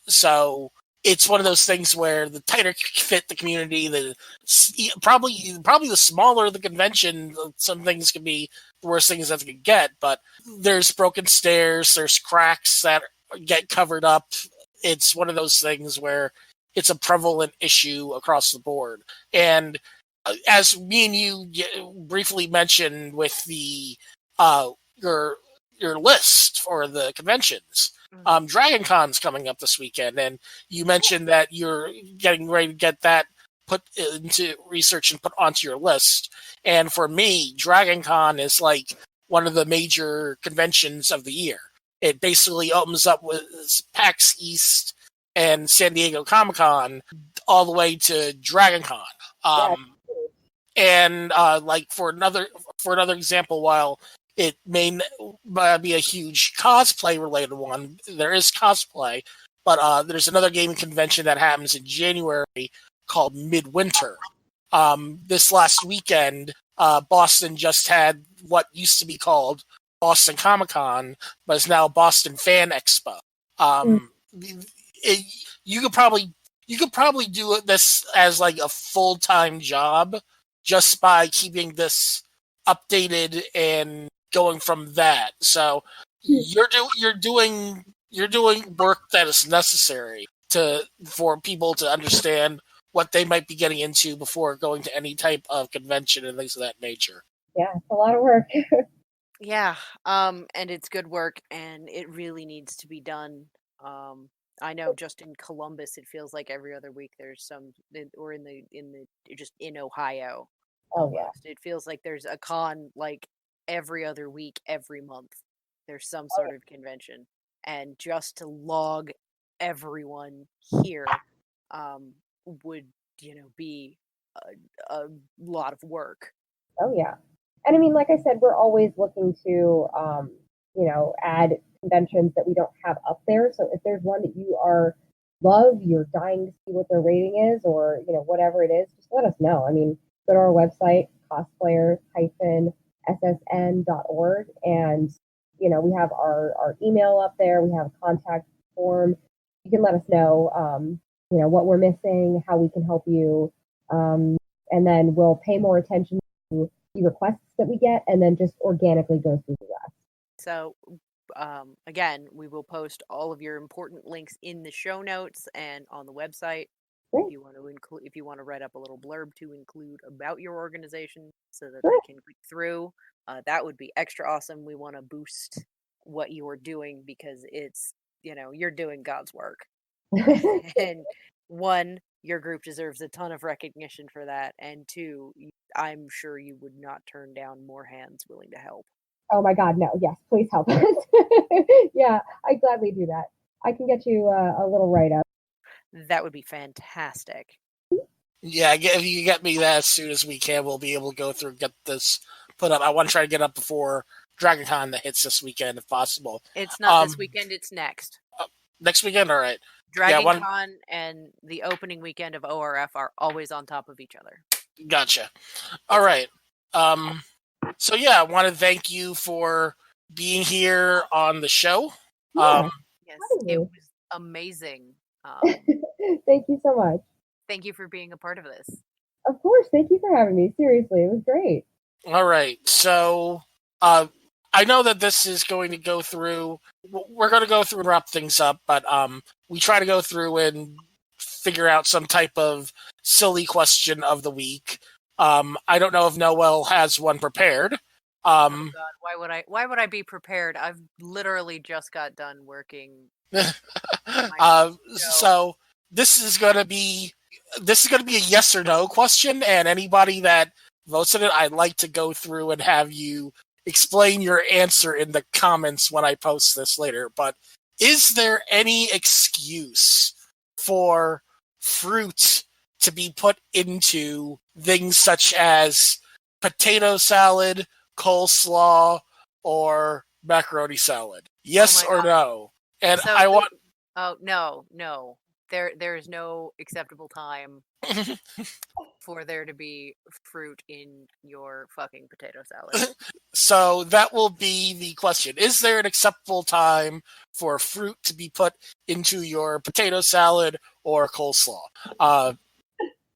So it's one of those things where the tighter fit the community, probably the smaller the convention, some things can be the worst things that they can get. But there's broken stairs, there's cracks that get covered up. It's one of those things where it's a prevalent issue across the board. And as me and you briefly mentioned with the your list for the conventions, Dragon Con's coming up this weekend, and you mentioned that you're getting ready to get that put into research and put onto your list. And for me, Dragon Con is like one of the major conventions of the year. It basically opens up with PAX East and San Diego Comic-Con all the way to Dragon Con. And like for another example, while it may be a huge cosplay related one, there is cosplay, but there's another gaming convention that happens in January called Midwinter. This last weekend, Boston just had what used to be called Boston Comic-Con, but is now Boston Fan Expo. You could probably do this as like a full-time job just by keeping this updated and going from that. So you're doing work that is necessary for people to understand what they might be getting into before going to any type of convention and things of that nature. Yeah, it's a lot of work. Yeah, and it's good work, and it really needs to be done. I know just in Columbus, it feels like every other week there's some, or just in Ohio. Oh yeah, it feels like there's a con like every other week, every month. There's some sort of convention, and just to log everyone here would be a lot of work. Oh yeah. And I mean, like I said, we're always looking to, add conventions that we don't have up there. So if there's one that you love, you're dying to see what their rating is, or, whatever it is, just let us know. I mean, go to our website, cosplayers-ssn.org. And, we have our email up there. We have a contact form. You can let us know, what we're missing, how we can help you. And then we'll pay more attention to the requests that we get, and then just organically go through the rest. So, again, we will post all of your important links in the show notes and on the website. Great. If you want to write up a little blurb to include about your organization so that Sure. they can click through, that would be extra awesome. We want to boost what you are doing because it's, you're doing God's work. And one, your group deserves a ton of recognition for that. And two, I'm sure you would not turn down more hands willing to help. Oh my God, no. Yes, please help us. Yeah, I'd gladly do that. I can get you a little write-up. That would be fantastic. Yeah, if you get me that as soon as we can, we'll be able to go through and get this put up. I want to try to get up before DragonCon that hits this weekend, if possible. It's not this weekend, it's next. Next weekend? All right. DragonCon and the opening weekend of ORF are always on top of each other. Gotcha. All right. So yeah, I want to thank you for being here on the show. Yeah. Yes, it was amazing. Thank you so much. Thank you for being a part of this. Of course. Thank you for having me. Seriously, it was great. All right. So I know that this is going to go through. We're going to go through and wrap things up, but we try to go through and figure out some type of silly question of the week. I don't know if Noelle has one prepared. Oh God, why would I be prepared? I've literally just got done working. So this is going to be a yes or no question, and anybody that votes in it, I'd like to go through and have you explain your answer in the comments when I post this later. But is there any excuse for fruit to be put into things such as potato salad, coleslaw, or macaroni salad? Yes or no? And So- I want... Oh no. There is no acceptable time for there to be fruit in your fucking potato salad. So that will be the question. Is there an acceptable time for fruit to be put into your potato salad or coleslaw? Oh,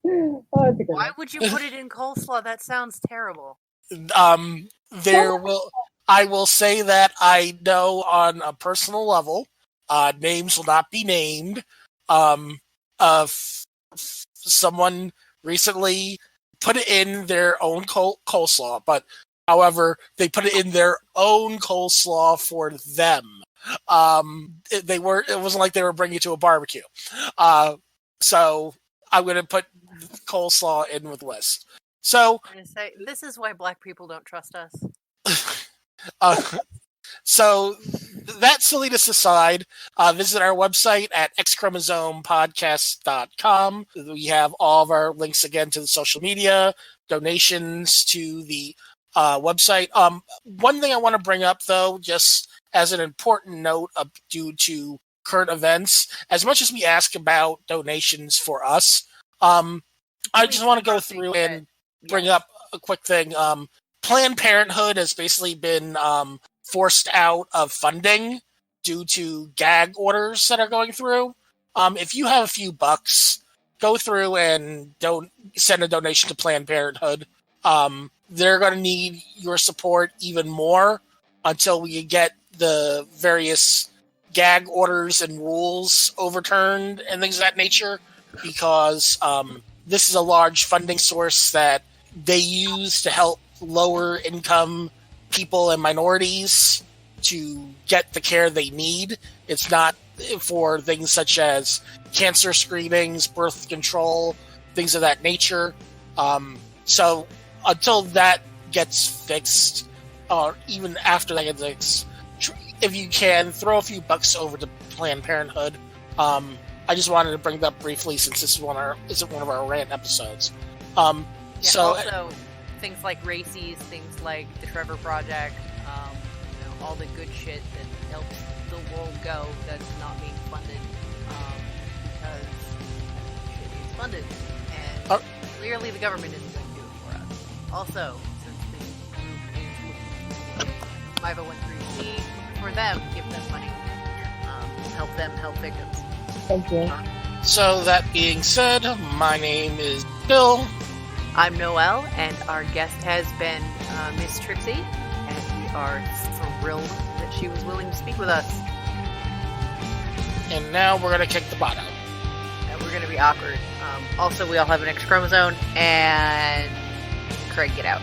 that's a good Why one. would you put it in coleslaw? That sounds terrible. I will say that I know on a personal level, names will not be named. Someone recently put it in their own coleslaw, but however, they put it in their own coleslaw for them. It wasn't like they were bringing it to a barbecue. So I'm going to put coleslaw in with list. So I'm gonna say, this is why black people don't trust us. So that silliness aside, visit our website at X-Chromosomepodcast.com. We have all of our links again to the social media, donations to the website. One thing I want to bring up, though, just as an important note due to current events, as much as we ask about donations for us, I just want to go through and bring up a quick thing. Planned Parenthood has basically been forced out of funding due to gag orders that are going through. If you have a few bucks, go through and don't send a donation to Planned Parenthood. They're going to need your support even more until we get the various gag orders and rules overturned and things of that nature, because this is a large funding source that they use to help lower income people and minorities to get the care they need. It's not for things such as cancer screenings, birth control, things of that nature. So until that gets fixed, or even after that gets fixed, if you can, throw a few bucks over to Planned Parenthood. I just wanted to bring that up briefly since this isn't one of our rant episodes. So also things like Racies, things like the Trevor Project, all the good shit that helps the world go that's not being funded because shit is funded, and clearly the government isn't going to do it for us. Also, since the group is 501(c), for them, give them money, help them help victims. Thank you. So that being said, my name is Bill. I'm Noelle, and our guest has been Miss Trickssi, and we are thrilled that she was willing to speak with us. And now we're going to kick the bot out. And we're going to be awkward. Also, we all have an X-Chromosome, and Craig, get out.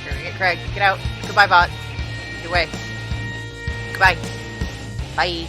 We're going to get Craig. Get out. Goodbye, bot. Get away. Goodbye. Bye.